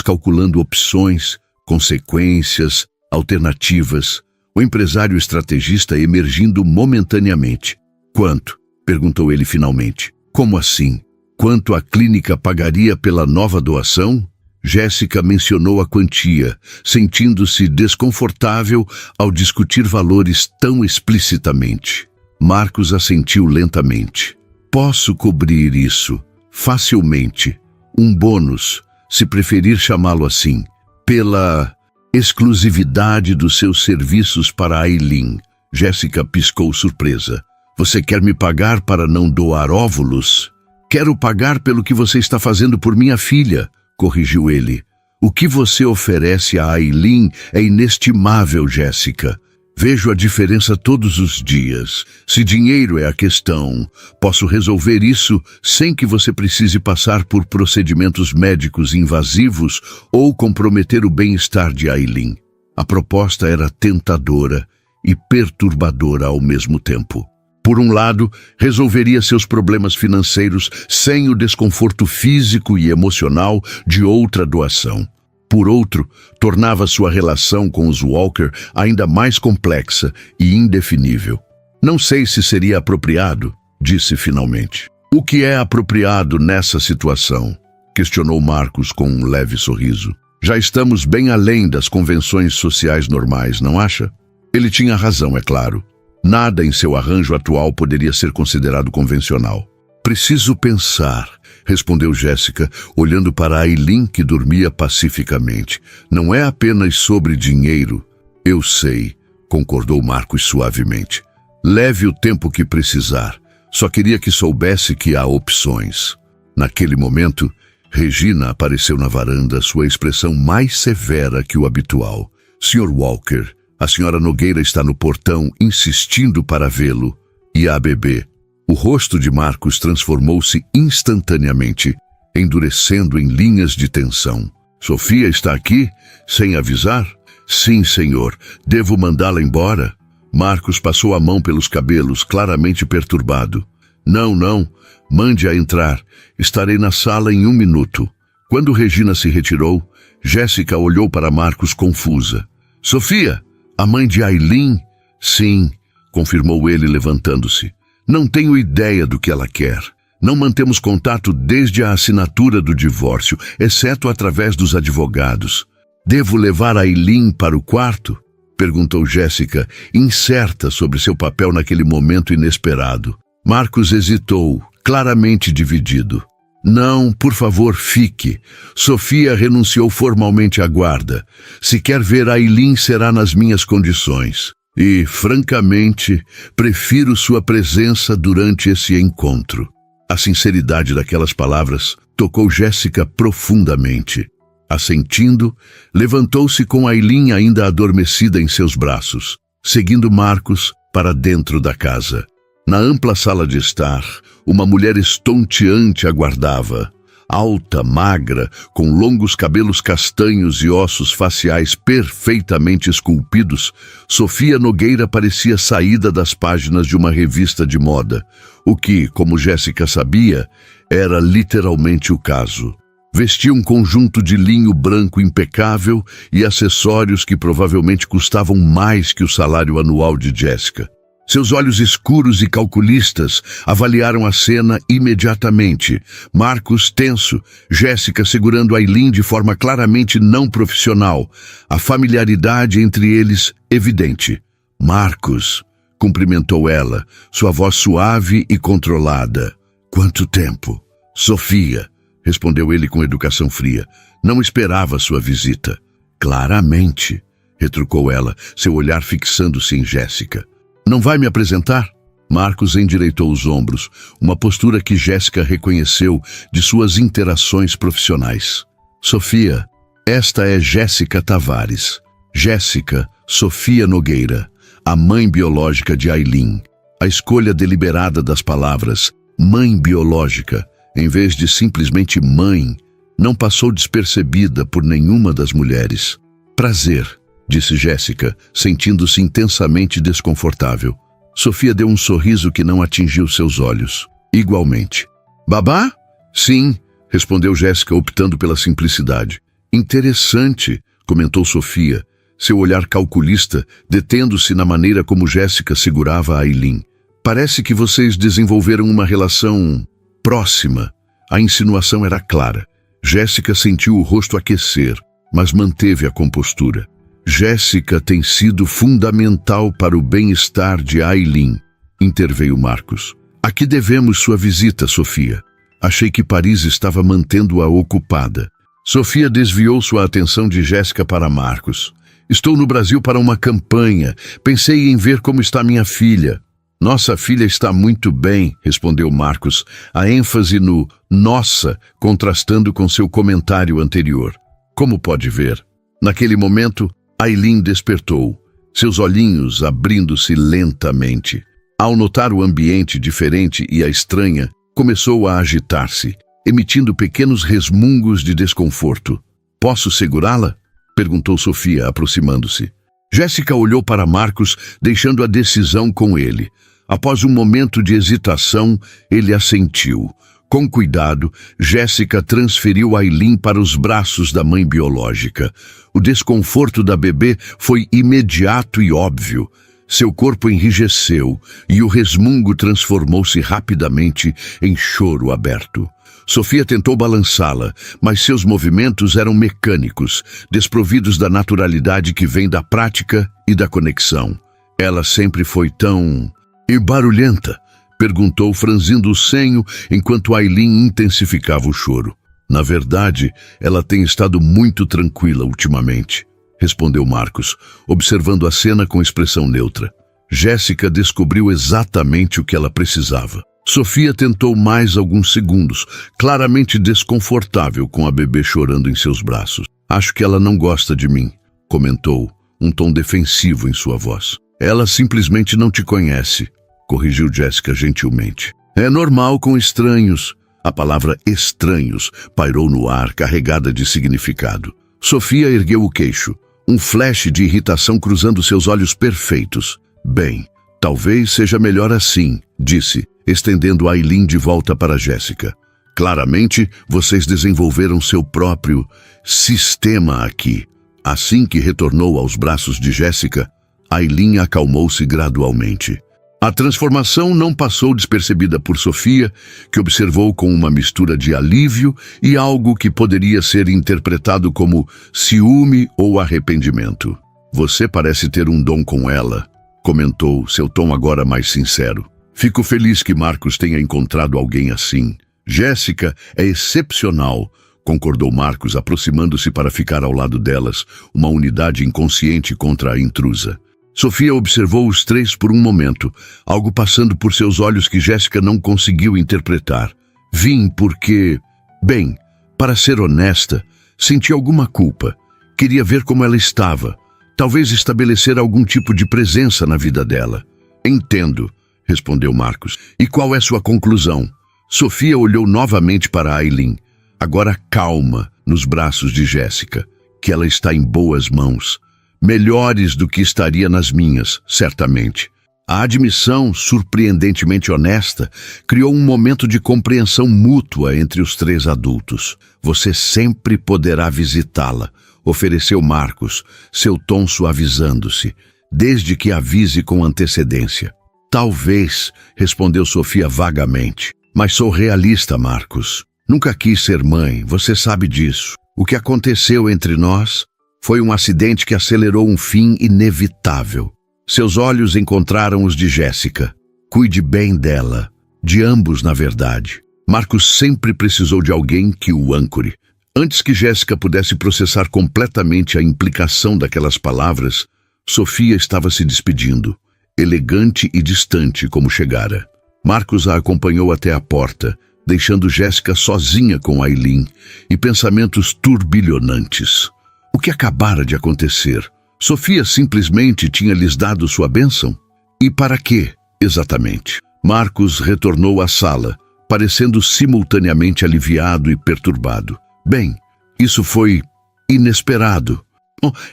calculando opções, consequências, alternativas. O empresário estrategista emergindo momentaneamente. Quanto? Perguntou ele finalmente. Como assim? Quanto a clínica pagaria pela nova doação? Jéssica mencionou a quantia, sentindo-se desconfortável ao discutir valores tão explicitamente. Marcos assentiu lentamente. Posso cobrir isso, facilmente. Um bônus, se preferir chamá-lo assim, pela exclusividade dos seus serviços para a Eileen. Jéssica piscou surpresa. Você quer me pagar para não doar óvulos? Quero pagar pelo que você está fazendo por minha filha, corrigiu ele. O que você oferece a Eileen é inestimável, Jéssica. Vejo a diferença todos os dias. Se dinheiro é a questão, posso resolver isso sem que você precise passar por procedimentos médicos invasivos ou comprometer o bem-estar de Eileen. A proposta era tentadora e perturbadora ao mesmo tempo. Por um lado, resolveria seus problemas financeiros sem o desconforto físico e emocional de outra doação. Por outro, tornava sua relação com os Walker ainda mais complexa e indefinível. Não sei se seria apropriado, disse finalmente. O que é apropriado nessa situação? Questionou Marcos com um leve sorriso. Já estamos bem além das convenções sociais normais, não acha? Ele tinha razão, é claro. Nada em seu arranjo atual poderia ser considerado convencional. Preciso pensar, respondeu Jéssica, olhando para a Eileen que dormia pacificamente. Não é apenas sobre dinheiro. Eu sei, concordou Marcos suavemente. Leve o tempo que precisar. Só queria que soubesse que há opções. Naquele momento, Regina apareceu na varanda, sua expressão mais severa que o habitual. Sr. Walker, a senhora Nogueira está no portão, insistindo para vê-lo. E a bebê? O rosto de Marcos transformou-se instantaneamente, endurecendo em linhas de tensão. Sofia está aqui? Sem avisar? Sim, senhor. Devo mandá-la embora? Marcos passou a mão pelos cabelos, claramente perturbado. Não. Mande-a entrar. Estarei na sala em 1 minuto. Quando Regina se retirou, Jéssica olhou para Marcos confusa. Sofia, a mãe de Eileen? Sim, confirmou ele levantando-se. Não tenho ideia do que ela quer. Não mantemos contato desde a assinatura do divórcio, exceto através dos advogados. Devo levar a Eileen para o quarto? Perguntou Jéssica, incerta sobre seu papel naquele momento inesperado. Marcos hesitou, claramente dividido. Não, por favor, fique. Sofia renunciou formalmente à guarda. Se quer ver a Eileen, será nas minhas condições. E, francamente, prefiro sua presença durante esse encontro. A sinceridade daquelas palavras tocou Jéssica profundamente. Assentindo, levantou-se com a Eileen ainda adormecida em seus braços, seguindo Marcos para dentro da casa. Na ampla sala de estar, uma mulher estonteante aguardava. Alta, magra, com longos cabelos castanhos e ossos faciais perfeitamente esculpidos, Sofia Nogueira parecia saída das páginas de uma revista de moda, o que, como Jéssica sabia, era literalmente o caso. Vestia um conjunto de linho branco impecável e acessórios que provavelmente custavam mais que o salário anual de Jéssica. Seus olhos escuros e calculistas avaliaram a cena imediatamente. Marcos tenso, Jéssica segurando a Eileen de forma claramente não profissional. A familiaridade entre eles evidente. Marcos, cumprimentou ela, sua voz suave e controlada. Quanto tempo? Sofia, respondeu ele com educação fria. Não esperava sua visita. Claramente, retrucou ela, seu olhar fixando-se em Jéssica. Não vai me apresentar? Marcos endireitou os ombros, uma postura que Jéssica reconheceu de suas interações profissionais. Sofia, esta é Jéssica Tavares. Jéssica Sofia Nogueira, a mãe biológica de Aylin. A escolha deliberada das palavras mãe biológica, em vez de simplesmente mãe, não passou despercebida por nenhuma das mulheres. Prazer, disse Jéssica, sentindo-se intensamente desconfortável. Sofia deu um sorriso que não atingiu seus olhos. Igualmente. Babá? Sim, respondeu Jéssica, optando pela simplicidade. Interessante, comentou Sofia, seu olhar calculista detendo-se na maneira como Jéssica segurava a Aylin. Parece que vocês desenvolveram uma relação próxima. A insinuação era clara. Jéssica sentiu o rosto aquecer, mas manteve a compostura. Jéssica tem sido fundamental para o bem-estar de Aylin, interveio Marcos. A que devemos sua visita, Sofia? Achei que Paris estava mantendo-a ocupada. Sofia desviou sua atenção de Jéssica para Marcos. Estou no Brasil para uma campanha. Pensei em ver como está minha filha. Nossa filha está muito bem, respondeu Marcos, a ênfase no nossa contrastando com seu comentário anterior. Como pode ver? Naquele momento, Aylin despertou, seus olhinhos abrindo-se lentamente. Ao notar o ambiente diferente e a estranha, começou a agitar-se, emitindo pequenos resmungos de desconforto. Posso segurá-la? Perguntou Sofia, aproximando-se. Jéssica olhou para Marcos, deixando a decisão com ele. Após um momento de hesitação, ele assentiu. Com cuidado, Jéssica transferiu Aylin para os braços da mãe biológica. O desconforto da bebê foi imediato e óbvio. Seu corpo enrijeceu e o resmungo transformou-se rapidamente em choro aberto. Sofia tentou balançá-la, mas seus movimentos eram mecânicos, desprovidos da naturalidade que vem da prática e da conexão. Ela sempre foi tão... E barulhenta? Perguntou, franzindo o senho, enquanto Aylin intensificava o choro. Na verdade, ela tem estado muito tranquila ultimamente, respondeu Marcos, observando a cena com expressão neutra. Jéssica descobriu exatamente o que ela precisava. Sofia tentou mais alguns segundos, claramente desconfortável com a bebê chorando em seus braços. Acho que ela não gosta de mim, comentou, um tom defensivo em sua voz. Ela simplesmente não te conhece, corrigiu Jéssica gentilmente. É normal com estranhos. A palavra estranhos pairou no ar, carregada de significado. Sofia ergueu o queixo, um flash de irritação cruzando seus olhos perfeitos. Bem, talvez seja melhor assim, disse, estendendo Aylin de volta para Jéssica. Claramente, vocês desenvolveram seu próprio sistema aqui. Assim que retornou aos braços de Jéssica, Aylin acalmou-se gradualmente. A transformação não passou despercebida por Sofia, que observou com uma mistura de alívio e algo que poderia ser interpretado como ciúme ou arrependimento. Você parece ter um dom com ela, comentou, seu tom agora mais sincero. Fico feliz que Marcos tenha encontrado alguém assim. Jéssica é excepcional, concordou Marcos, aproximando-se para ficar ao lado delas, uma unidade inconsciente contra a intrusa. Sofia observou os três por um momento, algo passando por seus olhos que Jéssica não conseguiu interpretar. Vim porque... Bem, para ser honesta, senti alguma culpa. Queria ver como ela estava. Talvez estabelecer algum tipo de presença na vida dela. Entendo, respondeu Marcos. E qual é sua conclusão? Sofia olhou novamente para Aylin, agora calma, nos braços de Jéssica, que ela está em boas mãos. Melhores do que estaria nas minhas, certamente. A admissão, surpreendentemente honesta, criou um momento de compreensão mútua entre os três adultos. Você sempre poderá visitá-la, ofereceu Marcos, seu tom suavizando-se, desde que avise com antecedência. Talvez, respondeu Sofia vagamente, mas sou realista, Marcos. Nunca quis ser mãe, você sabe disso. O que aconteceu entre nós foi um acidente que acelerou um fim inevitável. Seus olhos encontraram os de Jéssica. Cuide bem dela. De ambos, na verdade. Marcos sempre precisou de alguém que o âncore. Antes que Jéssica pudesse processar completamente a implicação daquelas palavras, Sofia estava se despedindo. elegante e distante como chegara. Marcos a acompanhou até a porta, deixando Jéssica sozinha com Aileen e pensamentos turbilhonantes. O que acabara de acontecer? Sofia simplesmente tinha lhes dado sua bênção? E para quê, exatamente? Marcos retornou à sala, parecendo simultaneamente aliviado e perturbado. Bem, isso foi inesperado.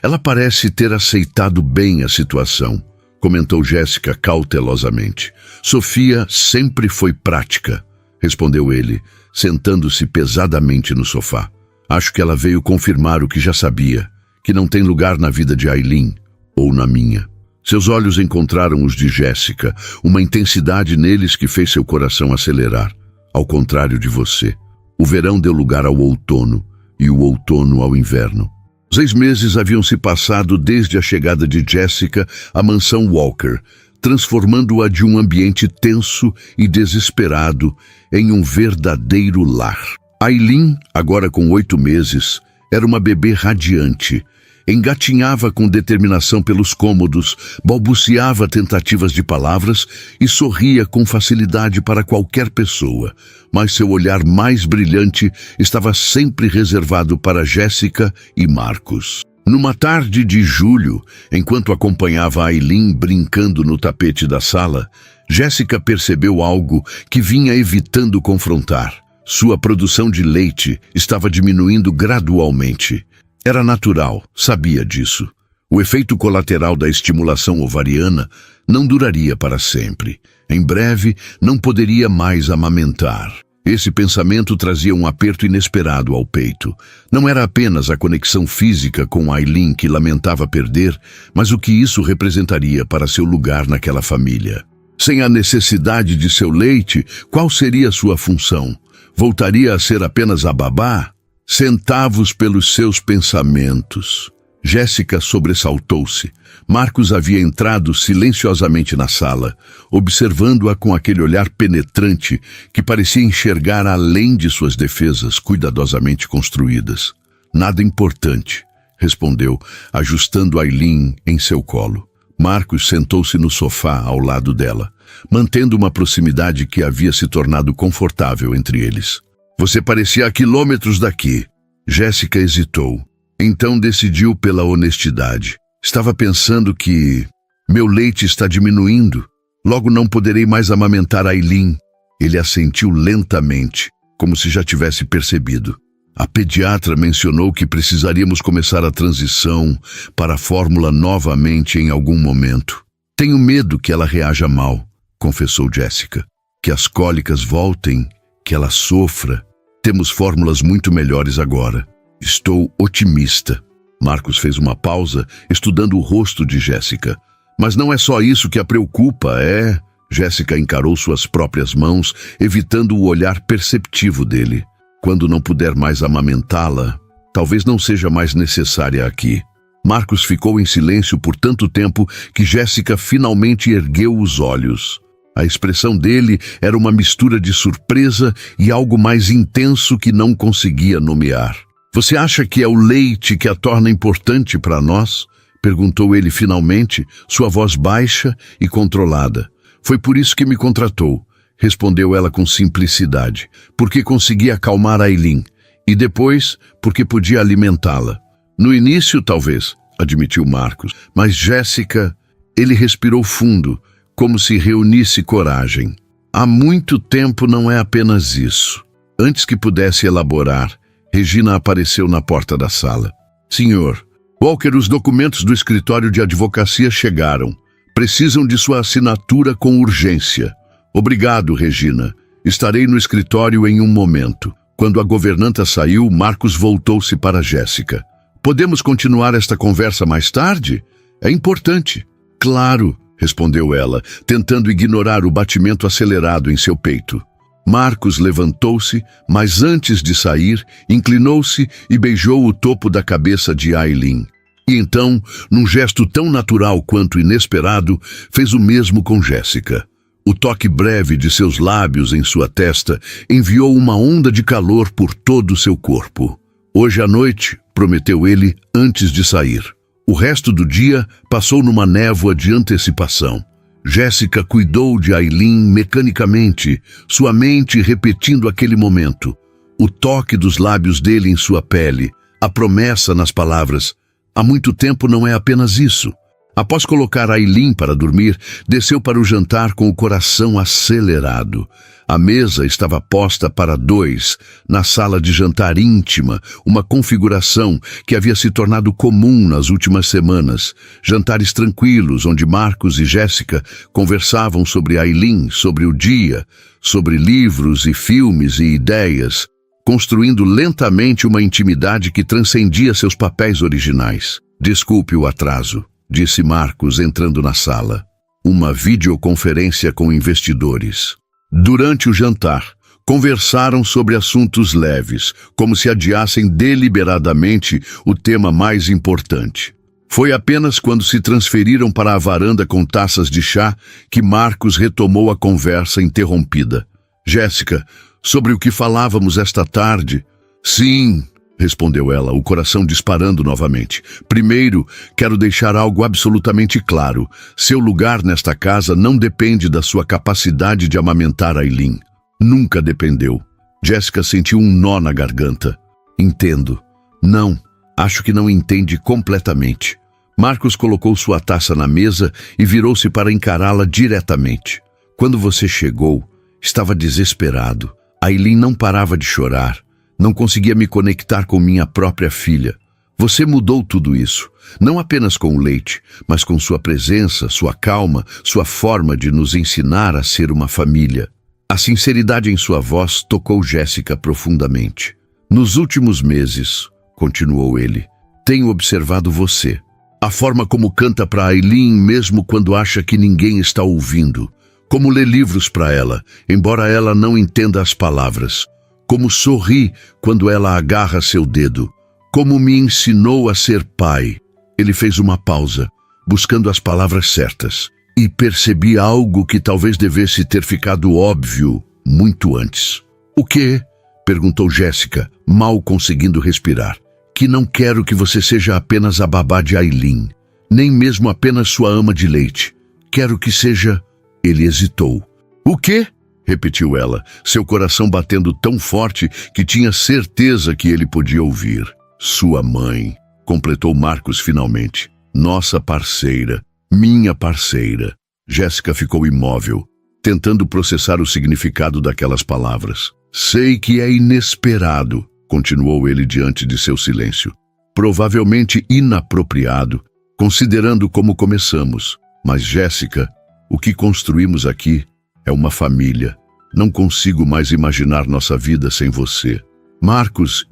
Ela parece ter aceitado bem a situação, comentou Jéssica cautelosamente. Sofia sempre foi prática, respondeu ele, sentando-se pesadamente no sofá. Acho que ela veio confirmar o que já sabia, que não tem lugar na vida de Aileen, ou na minha. Seus olhos encontraram os de Jéssica, uma intensidade neles que fez seu coração acelerar. Ao contrário de você, o verão deu lugar ao outono, e o outono ao inverno. 6 meses haviam se passado desde a chegada de Jéssica à mansão Walker, transformando-a de um ambiente tenso e desesperado em um verdadeiro lar. Aileen, agora com 8 meses, era uma bebê radiante. Engatinhava com determinação pelos cômodos, balbuciava tentativas de palavras e sorria com facilidade para qualquer pessoa, mas seu olhar mais brilhante estava sempre reservado para Jéssica e Marcos. Numa tarde de julho, enquanto acompanhava Aileen brincando no tapete da sala, Jéssica percebeu algo que vinha evitando confrontar. Sua produção de leite estava diminuindo gradualmente. Era natural, sabia disso. O efeito colateral da estimulação ovariana não duraria para sempre. Em breve, não poderia mais amamentar. Esse pensamento trazia um aperto inesperado ao peito. Não era apenas a conexão física com Aileen que lamentava perder, mas o que isso representaria para seu lugar naquela família. Sem a necessidade de seu leite, qual seria sua função? Voltaria a ser apenas a babá? Centavos pelos seus pensamentos. Jéssica sobressaltou-se. Marcos havia entrado silenciosamente na sala, observando-a com aquele olhar penetrante que parecia enxergar além de suas defesas cuidadosamente construídas. Nada importante, respondeu, ajustando Aileen em seu colo. Marcos sentou-se no sofá ao lado dela, mantendo uma proximidade que havia se tornado confortável entre eles. Você parecia a quilômetros daqui. Jéssica hesitou. Então decidiu pela honestidade. Estava pensando que meu leite está diminuindo. Logo não poderei mais amamentar Aileen. Ele assentiu lentamente, como se já tivesse percebido. A pediatra mencionou que precisaríamos começar a transição para a fórmula novamente em algum momento. Tenho medo que ela reaja mal, confessou Jéssica. Que as cólicas voltem, que ela sofra. Temos fórmulas muito melhores agora. Estou otimista. Marcos fez uma pausa, estudando o rosto de Jéssica. Mas não é só isso que a preocupa, é? Jéssica encarou suas próprias mãos, evitando o olhar perceptivo dele. Quando não puder mais amamentá-la, talvez não seja mais necessária aqui. Marcos ficou em silêncio por tanto tempo que Jéssica finalmente ergueu os olhos. A expressão dele era uma mistura de surpresa e algo mais intenso que não conseguia nomear. Você acha que é o leite que a torna importante para nós? Perguntou ele finalmente, sua voz baixa e controlada. Foi por isso que me contratou, respondeu ela com simplicidade, porque conseguia acalmar Aileen, e depois porque podia alimentá-la. No início, talvez, admitiu Marcos, mas Jéssica, ele respirou fundo, como se reunisse coragem. Há muito tempo não é apenas isso. Antes que pudesse elaborar, Regina apareceu na porta da sala. Senhor, Walker, os documentos do escritório de advocacia chegaram. Precisam de sua assinatura com urgência. Obrigado, Regina. Estarei no escritório em um momento. Quando a governanta saiu, Marcos voltou-se para Jéssica. Podemos continuar esta conversa mais tarde? É importante. Claro, respondeu ela, tentando ignorar o batimento acelerado em seu peito. Marcos levantou-se, mas antes de sair, inclinou-se e beijou o topo da cabeça de Aileen. E então, num gesto tão natural quanto inesperado, fez o mesmo com Jéssica. O toque breve de seus lábios em sua testa enviou uma onda de calor por todo o seu corpo. Hoje à noite, prometeu ele antes de sair. O resto do dia passou numa névoa de antecipação. Jéssica cuidou de Ailin mecanicamente, sua mente repetindo aquele momento. O toque dos lábios dele em sua pele, a promessa nas palavras. Há muito tempo não é apenas isso. Após colocar Ailin para dormir, desceu para o jantar com o coração acelerado. A mesa estava posta para 2, na sala de jantar íntima, uma configuração que havia se tornado comum nas últimas semanas. Jantares tranquilos, onde Marcos e Jéssica conversavam sobre Ailin, sobre o dia, sobre livros e filmes e ideias, construindo lentamente uma intimidade que transcendia seus papéis originais. Desculpe o atraso, disse Marcos entrando na sala. Uma videoconferência com investidores. Durante o jantar, conversaram sobre assuntos leves, como se adiassem deliberadamente o tema mais importante. Foi apenas quando se transferiram para a varanda com taças de chá que Marcos retomou a conversa interrompida. Jéssica, sobre o que falávamos esta tarde? Sim, respondeu ela, o coração disparando novamente. Primeiro, quero deixar algo absolutamente claro. Seu lugar nesta casa não depende da sua capacidade de amamentar Ailin. Nunca dependeu. Jéssica sentiu um nó na garganta. Entendo. Não, acho que não entende completamente. Marcos colocou sua taça na mesa e virou-se para encará-la diretamente. Quando você chegou, estava desesperado. Ailin não parava de chorar. Não conseguia me conectar com minha própria filha. Você mudou tudo isso, não apenas com o leite, mas com sua presença, sua calma, sua forma de nos ensinar a ser uma família. A sinceridade em sua voz tocou Jéssica profundamente. Nos últimos meses, continuou ele, tenho observado você. A forma como canta para Ailin mesmo quando acha que ninguém está ouvindo. Como lê livros para ela, embora ela não entenda as palavras. Como sorri quando ela agarra seu dedo. Como me ensinou a ser pai. Ele fez uma pausa, buscando as palavras certas. E percebi algo que talvez devesse ter ficado óbvio muito antes. O quê? Perguntou Jéssica, mal conseguindo respirar. Que não quero que você seja apenas a babá de Ailin, nem mesmo apenas sua ama de leite. Quero que seja... Ele hesitou. O quê? Repetiu ela, seu coração batendo tão forte que tinha certeza que ele podia ouvir. Sua mãe, completou Marcos finalmente. Nossa parceira, minha parceira. Jéssica ficou imóvel, tentando processar o significado daquelas palavras. Sei que é inesperado, continuou ele diante de seu silêncio. Provavelmente inapropriado, considerando como começamos. Mas Jéssica, o que construímos aqui é uma família. Não consigo mais imaginar nossa vida sem você. Marcos,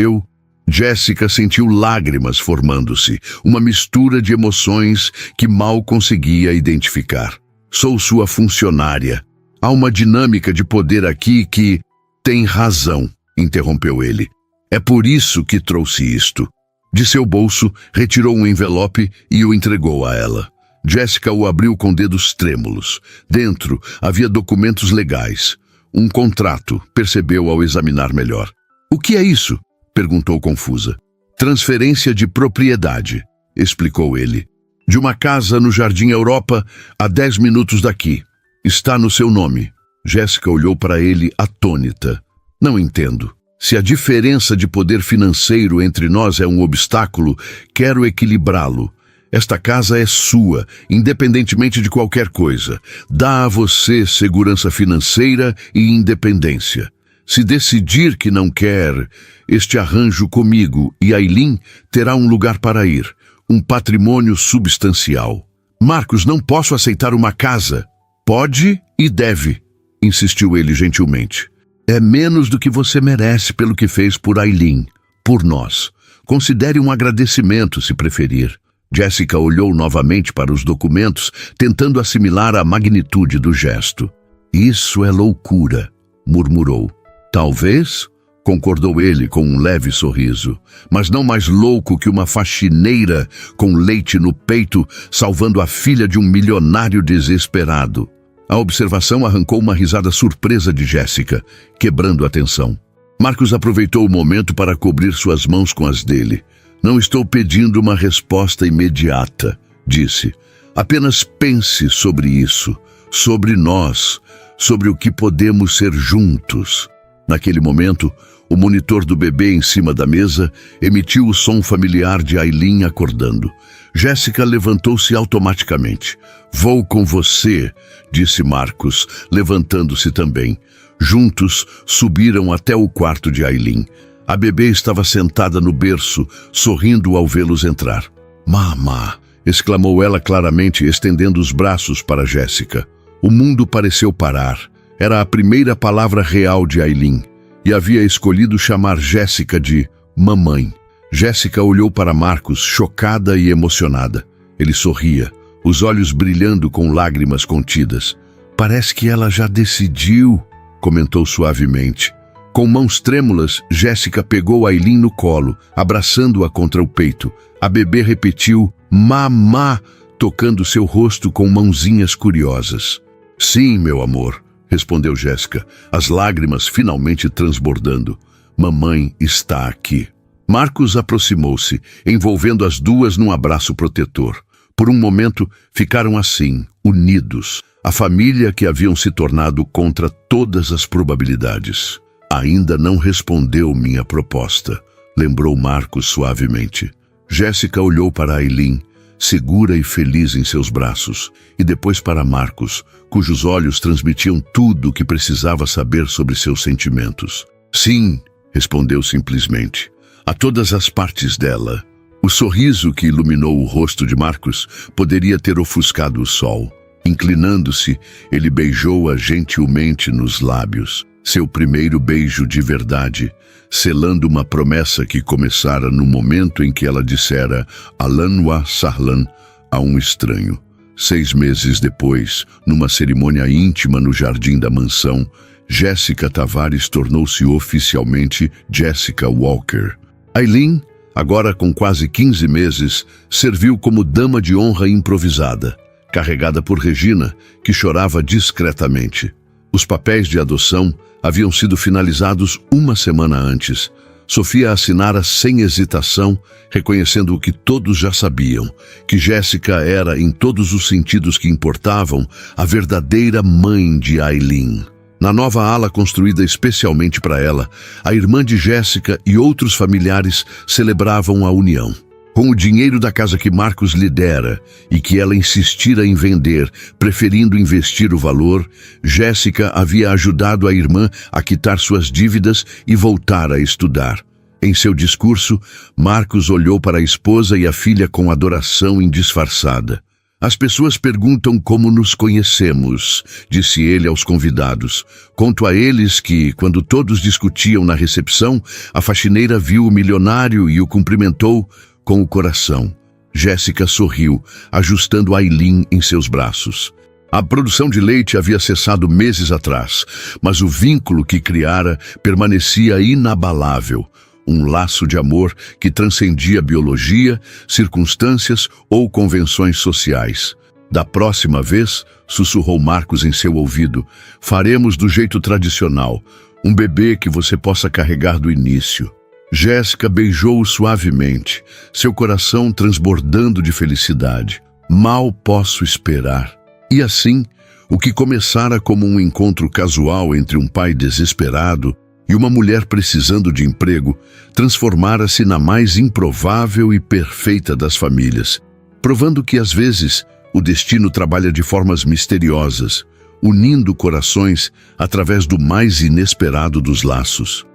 Jéssica sentiu lágrimas formando-se, uma mistura de emoções que mal conseguia identificar. Sou sua funcionária. Há uma dinâmica de poder aqui que... Tem razão, interrompeu ele. É por isso que trouxe isto. De seu bolso, retirou um envelope e o entregou a ela. Jéssica o abriu com dedos trêmulos. Dentro havia documentos legais. Um contrato, percebeu ao examinar melhor. O que é isso? Perguntou confusa. Transferência de propriedade, explicou ele. De uma casa no Jardim Europa, a 10 minutos daqui. Está no seu nome. Jéssica olhou para ele atônita. Não entendo. Se a diferença de poder financeiro entre nós é um obstáculo, quero equilibrá-lo. Esta casa é sua, independentemente de qualquer coisa. Dá a você segurança financeira e independência. Se decidir que não quer, este arranjo comigo e Ailin terá um lugar para ir, um patrimônio substancial. Marcos, não posso aceitar uma casa. Pode e deve, insistiu ele gentilmente. É menos do que você merece pelo que fez por Ailin, por nós. Considere um agradecimento, se preferir. Jéssica olhou novamente para os documentos, tentando assimilar a magnitude do gesto. Isso é loucura, murmurou. Talvez, concordou ele com um leve sorriso, mas não mais louco que uma faxineira com leite no peito salvando a filha de um milionário desesperado. A observação arrancou uma risada surpresa de Jéssica, quebrando a tensão. Marcos aproveitou o momento para cobrir suas mãos com as dele. Não estou pedindo uma resposta imediata, disse. Apenas pense sobre isso. sobre nós, sobre o que podemos ser juntos. Naquele momento, o monitor do bebê em cima da mesa emitiu o som familiar de Aileen acordando. Jéssica levantou-se automaticamente. "Vou com você", disse Marcos, levantando-se também. Juntos, subiram até o quarto de Aileen. A bebê estava sentada no berço, sorrindo ao vê-los entrar. "Mamá", exclamou ela claramente, estendendo os braços para Jéssica. O mundo pareceu parar. Era a primeira palavra real de Aileen, e havia escolhido chamar Jéssica de mamãe. Jéssica olhou para Marcos, chocada e emocionada. Ele sorria, os olhos brilhando com lágrimas contidas. "Parece que ela já decidiu", comentou suavemente. Com mãos trêmulas, Jéssica pegou Aileen no colo, abraçando-a contra o peito. A bebê repetiu "mamá", tocando seu rosto com mãozinhas curiosas. "Sim, meu amor", respondeu Jéssica, as lágrimas finalmente transbordando. "Mamãe está aqui." Marcos aproximou-se, envolvendo as duas num abraço protetor. Por um momento, ficaram assim, unidos, a família que haviam se tornado contra todas as probabilidades. "Ainda não respondeu minha proposta", lembrou Marcos suavemente. Jéssica olhou para Aileen, segura e feliz em seus braços, e depois para Marcos, cujos olhos transmitiam tudo o que precisava saber sobre seus sentimentos. "Sim", respondeu simplesmente, "a todas as partes dela." O sorriso que iluminou o rosto de Marcos poderia ter ofuscado o sol. Inclinando-se, ele beijou-a gentilmente nos lábios. Seu primeiro beijo de verdade, selando uma promessa que começara no momento em que ela dissera "Ahlan wa sahlan" a um estranho. 6 meses depois, numa cerimônia íntima no jardim da mansão, Jéssica Tavares tornou-se oficialmente Jessica Walker. Aileen, agora com quase 15 meses, serviu como dama de honra improvisada, carregada por Regina, que chorava discretamente. Os papéis de adoção haviam sido finalizados uma semana antes. Sofia assinara sem hesitação, reconhecendo o que todos já sabiam, que Jéssica era, em todos os sentidos que importavam, a verdadeira mãe de Aileen. Na nova ala construída especialmente para ela, a irmã de Jéssica e outros familiares celebravam a união. Com o dinheiro da casa que Marcos lhe dera e que ela insistira em vender, preferindo investir o valor, Jéssica havia ajudado a irmã a quitar suas dívidas e voltar a estudar. Em seu discurso, Marcos olhou para a esposa e a filha com adoração indisfarçada. "As pessoas perguntam como nos conhecemos", disse ele aos convidados. "Conto a eles que, quando todos discutiam na recepção, a faxineira viu o milionário e o cumprimentou com o coração." Jéssica sorriu, ajustando Aileen em seus braços. A produção de leite havia cessado meses atrás, mas o vínculo que criara permanecia inabalável. Um laço de amor que transcendia biologia, circunstâncias ou convenções sociais. "Da próxima vez", sussurrou Marcos em seu ouvido, "faremos do jeito tradicional, um bebê que você possa carregar do início." Jéssica beijou-o suavemente, seu coração transbordando de felicidade. "Mal posso esperar." E assim, o que começara como um encontro casual entre um pai desesperado e uma mulher precisando de emprego, transformara-se na mais improvável e perfeita das famílias, provando que, às vezes, o destino trabalha de formas misteriosas, unindo corações através do mais inesperado dos laços.